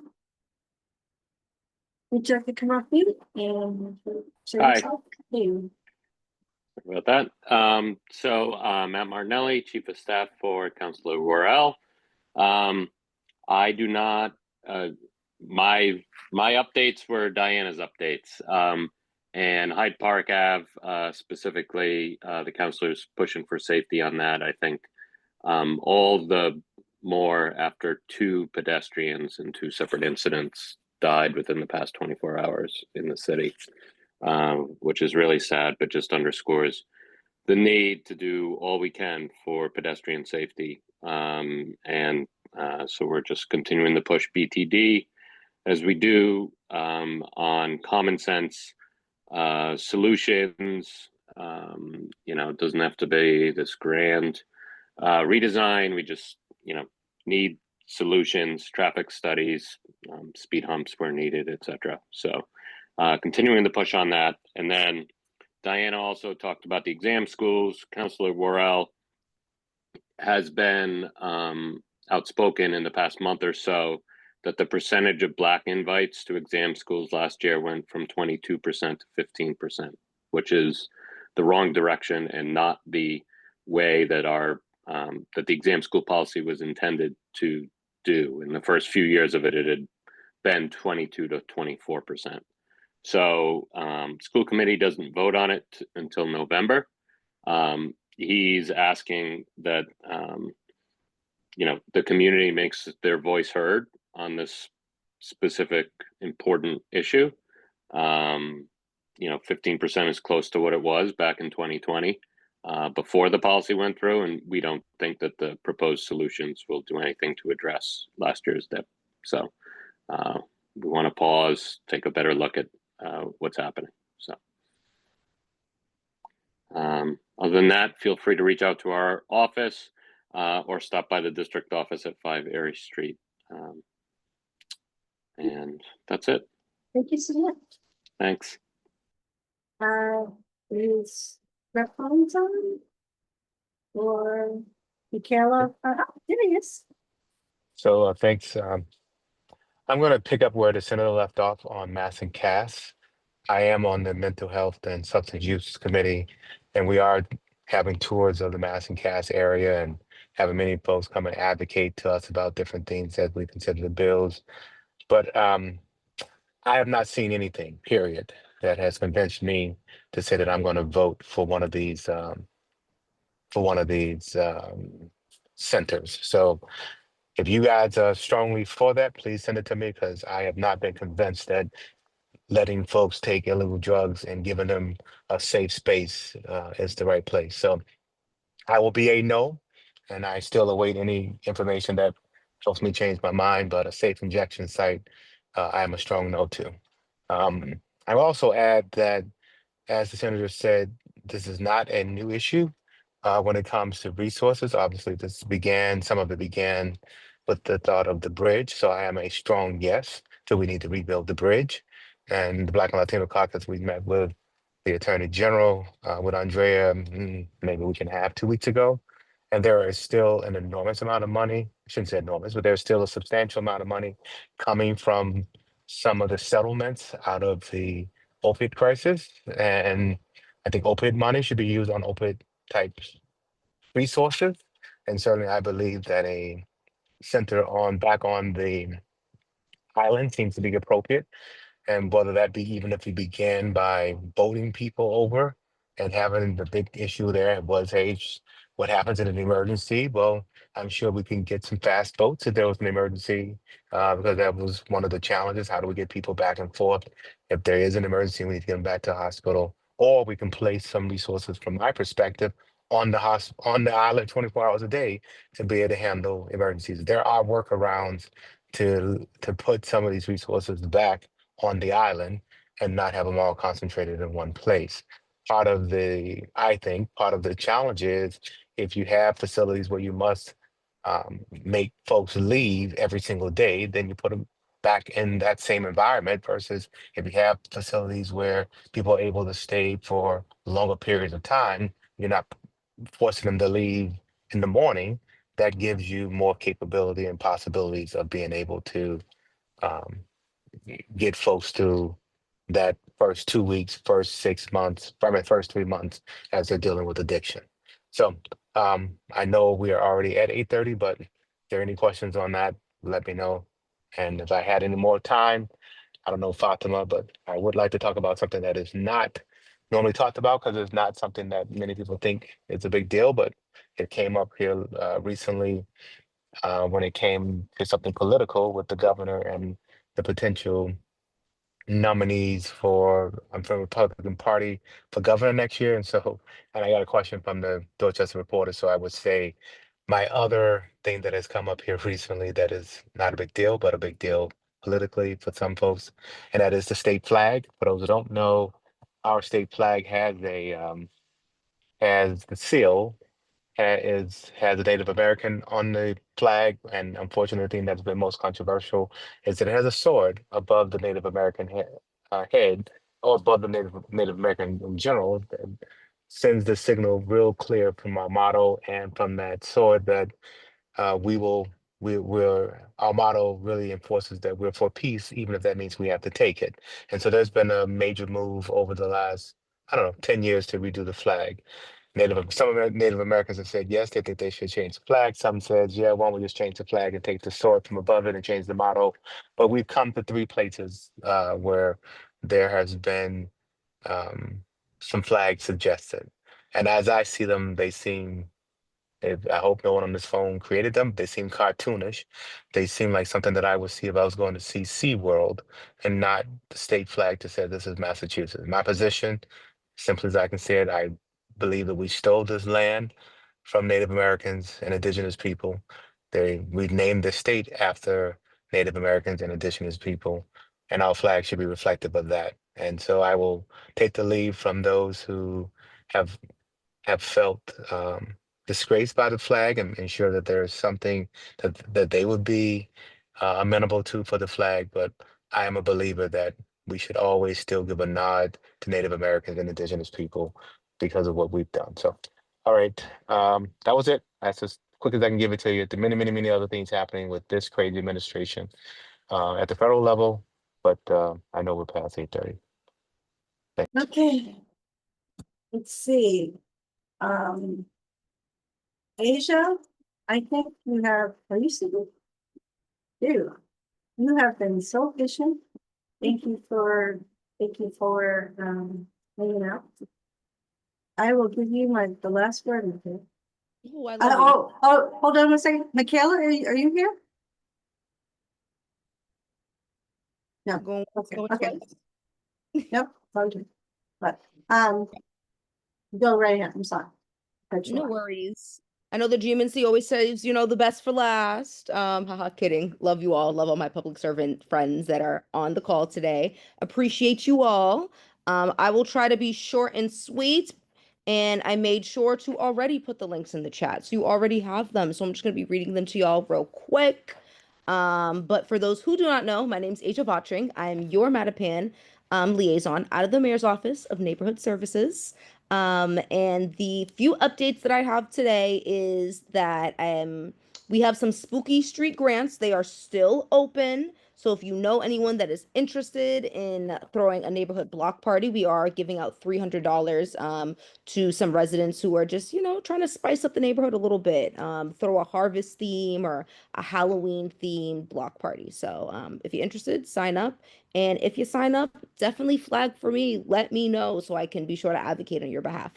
Would you like to come off mute and show Hi. yourself? Hey. About that. Matt Martinelli, Chief of Staff for Councilor Worrell. I do not, my updates were Diana's updates. And Hyde Park Ave, specifically, the councilor's pushing for safety on that. I think all the more after 2 pedestrians in 2 separate incidents died within the past 24 hours in the city, which is really sad, but just underscores the need to do all we can for pedestrian safety. So we're just continuing to push BTD as we do on common sense solutions. It doesn't have to be this grand redesign. We just, need solutions, traffic studies, speed humps where needed, etc. So continuing to push on that. And then Diana also talked about the exam schools. Councilor Worrell has been outspoken in the past month or so that the percentage of Black invites to exam schools last year went from 22% to 15%, which is the wrong direction and not the way that that the exam school policy was intended to do. In the first few years of it, it had been 22 to 24%. So school committee doesn't vote on it until November. He's asking that the community makes their voice heard on this specific important issue. 15% is close to what it was back in 2020. before the policy went through, and we don't think that the proposed solutions will do anything to address last year's dip. So we want to pause, take a better look at what's happening. So other than that, feel free to reach out to our office or stop by the district office at 5 Erie Street. And that's it. Thank you so much. Thanks. Is Rep. Collins on? Or Michaela? There he is. So thanks. I'm going to pick up where the senator left off on Mass and Cass. I am on the Mental Health and Substance Use Committee, and we are having tours of the Mass and Cass area and having many folks come and advocate to us about different things as we consider the bills. But I have not seen anything, period, that has convinced me to say that I'm going to vote for one of these centers. So if you guys are strongly for that, please send it to me, because I have not been convinced that letting folks take illegal drugs and giving them a safe space is the right place. So I will be a no, and I still await any information that helps me change my mind, but a safe injection site, I am a strong no to. I will also add that, as the senator said, this is not a new issue when it comes to resources. Obviously, some of it began with the thought of the bridge. So I am a strong yes. So we need to rebuild the bridge. And the Black and Latino Caucus, we met with the Attorney General, with Andrea, maybe a week and a half, 2 weeks ago. And there is still an enormous amount of money, I shouldn't say enormous, but there's still a substantial amount of money coming from some of the settlements out of the opiate crisis. And I think opiate money should be used on opiate type resources. And certainly I believe that a center back on the island seems to be appropriate. And whether that be, even if we begin by boating people over and having the big issue there was what happens in an emergency. Well, I'm sure we can get some fast boats if there was an emergency, because that was one of the challenges. How do we get people back and forth? If there is an emergency, we need to get them back to the hospital, or we can place some resources, from my perspective, on the island 24 hours a day to be able to handle emergencies. There are workarounds to put some of these resources back on the island and not have them all concentrated in one place. I think part of the challenge is, if you have facilities where you must make folks leave every single day, then you put them back in that same environment, versus if you have facilities where people are able to stay for longer periods of time, you're not forcing them to leave in the morning. That gives you more capability and possibilities of being able to um, get folks through that first 2 weeks, first 6 months, probably first 3 months, as they're dealing with addiction. So I know we are already at 8:30, but if there are any questions on that, let me know. And if I had any more time, I don't know, Fatima, but I would like to talk about something that is not normally talked about, because it's not something that many people think is a big deal, but it came up here recently when it came to something political with the governor and the potential nominees from the Republican Party for governor next year. And I got a question from the Dorchester Reporter. So I would say my other thing that has come up here recently that is not a big deal, but a big deal politically for some folks, and that is the state flag. For those who don't know, our state flag has the seal, has a Native American on the flag, and unfortunately, the thing that's been most controversial is that it has a sword above the Native American head, or above the Native American in general. That sends the signal real clear from our motto and from that sword that our motto really enforces that we're for peace, even if that means we have to take it. And so there's been a major move over the last, 10 years to redo the flag. Some of the Native Americans have said yes, they think they should change the flag. Some said, yeah, why don't we just change the flag and take the sword from above it and change the motto? But we've come to three places where there has been some flags suggested. And as I see them, I hope no one on this phone created them. They seem cartoonish. They seem like something that I would see if I was going to see SeaWorld, and not the state flag to say this is Massachusetts. My position, simply as I can say it, I believe that we stole this land from Native Americans and indigenous people. We named the state after Native Americans and indigenous people, and our flag should be reflective of that. And so I will take the lead from those who have felt disgraced by the flag and ensure that there is something that they would be amenable to for the flag. But I am a believer that we should always still give a nod to Native Americans and indigenous people because of what we've done. So, all right, that was it. That's as quick as I can give it to you. The many, many, many other things happening with this crazy administration at the federal level, but I know we're past 8:30. Okay. Let's see. Asia, I think you have, are you sitting? You have been so efficient. Thank you for hanging out. I will give you the last word. Okay. Oh, I love Hold on a second. Michaela, are you here? No. Going Okay. Nope. Okay. But go right ahead. I'm sorry. No worries. I know the GMNC always says, you know, the best for last. Haha, kidding. Love you all. Love all my public servant friends that are on the call today. Appreciate you all. I will try to be short and sweet. And I made sure to already put the links in the chat. So you already have them. So I'm just going to be reading them to y'all real quick. But for those who do not know, my name is Asia Vottring. I am your Mattapan liaison out of the Mayor's Office of Neighborhood Services. And the few updates that I have today is that we have some spooky street grants. They are still open. So if you know anyone that is interested in throwing a neighborhood block party, we are giving out $300 to some residents who are just, you know, trying to spice up the neighborhood a little bit. Throw a harvest theme or a Halloween themed block party. So if you're interested, sign up. And if you sign up, definitely flag for me. Let me know so I can be sure to advocate on your behalf.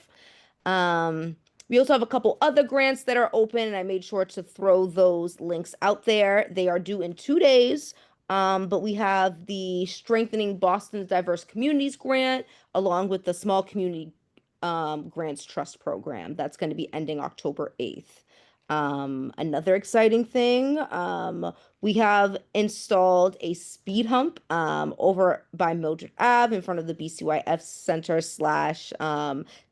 We also have a couple other grants that are open, and I made sure to throw those links out there. They are due in 2 days. But we have the Strengthening Boston's Diverse Communities grant, along with the Small Community Grants Trust Program. That's going to be ending October 8th. Another exciting thing, we have installed a speed hump over by Mildred Ave in front of the BCYF Center /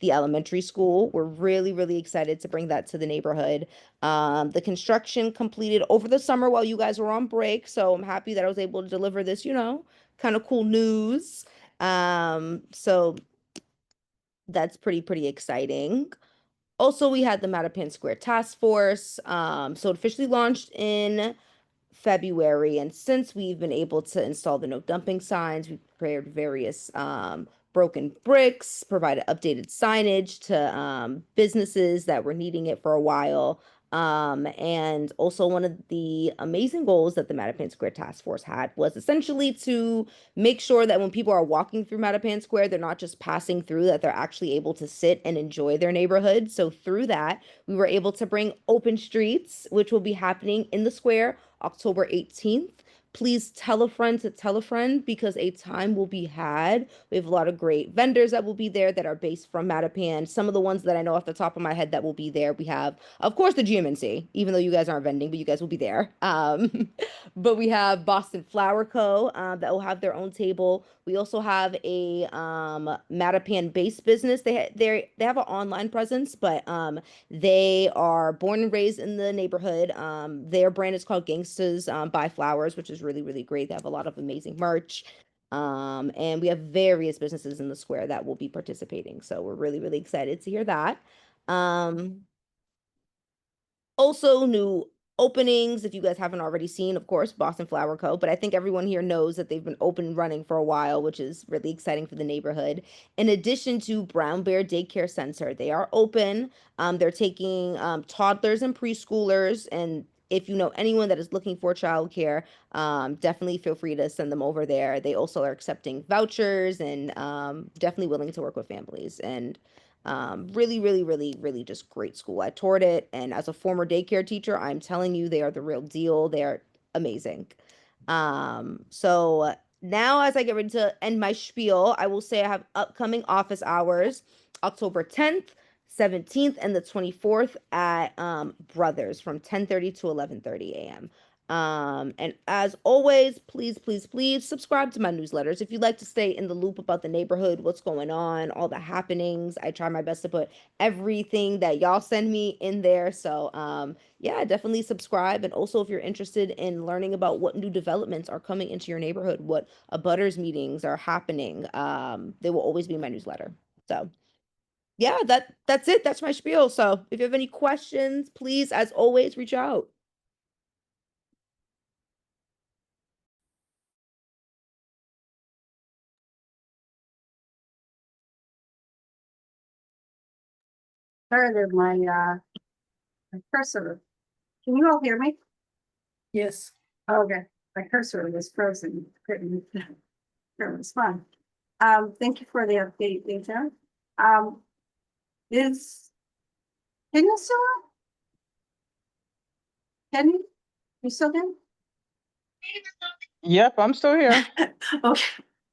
the elementary school. We're really, really excited to bring that to the neighborhood. The construction completed over the summer while you guys were on break, so I'm happy that I was able to deliver this, you know, kind of cool news. So that's pretty exciting. Also, we had the Mattapan Square Task Force. So it officially launched in February, and since we've been able to install the no dumping signs, we've prepared various broken bricks, provided updated signage to businesses that were needing it for a while. And also one of the amazing goals that the Mattapan Square Task Force had was essentially to make sure that when people are walking through Mattapan Square, they're not just passing through, that they're actually able to sit and enjoy their neighborhood. So through that, we were able to bring open streets, which will be happening in the square October 18th. Please tell a friend to tell a friend, because a time will be had. We have a lot of great vendors that will be there that are based from Mattapan. Some of the ones that I know off the top of my head that will be there, we have, of course, the GMNC, even though you guys aren't vending, but you guys will be there. But we have Boston Flower Co. That will have their own table. We also have a Mattapan-based business. They have an online presence, but they are born and raised in the neighborhood. Their brand is called Gangstas Buy Flowers, which is really, really great. They have a lot of amazing merch. And we have various businesses in the square that will be participating. So we're really, really excited to hear that. Also new openings, if you guys haven't already seen, of course, Boston Flower Co. But I think everyone here knows that they've been open and running for a while, which is really exciting for the neighborhood. In addition to Brown Bear Daycare Center, they are open. They're taking toddlers and preschoolers, and if you know anyone that is looking for childcare, definitely feel free to send them over there. They also are accepting vouchers and definitely willing to work with families. And really, really, really, really just great school. I toured it, and as a former daycare teacher, I'm telling you, they are the real deal. They're amazing. So now as I get ready to end my spiel, I will say I have upcoming office hours, October 10th, 17th and the 24th at Brothers from 10:30 to 11:30 a.m. And as always, please, please, please subscribe to my newsletters. If you'd like to stay in the loop about the neighborhood, what's going on, all the happenings, I try my best to put everything that y'all send me in there. So yeah, definitely subscribe. And also, if you're interested in learning about what new developments are coming into your neighborhood, what abutters meetings are happening, they will always be in my newsletter. So yeah, that's it. That's my spiel. So if you have any questions, please, as always, reach out. Started my cursor. Can you all hear me? Yes. Okay, my cursor was frozen. Couldn't. It was fun. Thank you for the update, Lisa. Can you still on? Can you still there? Yep, I'm still here. Okay,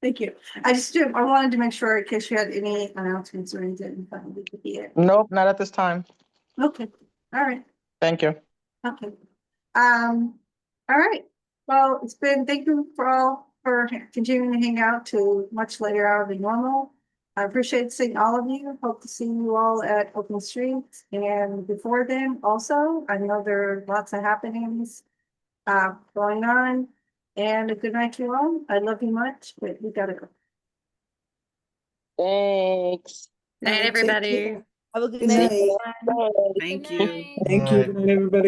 thank you. I wanted to make sure in case you had any announcements or anything. We could be it. Nope, not at this time. Okay, all right. Thank you. Okay. All right. Well, thank you for all for continuing to hang out to much later hour than normal. I appreciate seeing all of you. Hope to see you all at Open Streets. And before then, also, I know there are lots of happenings going on. And a good night to you all. I love you much, but we gotta go. Thanks. Night, everybody. Have a good Good night. night. Thank you. Thank you. Good night, everybody.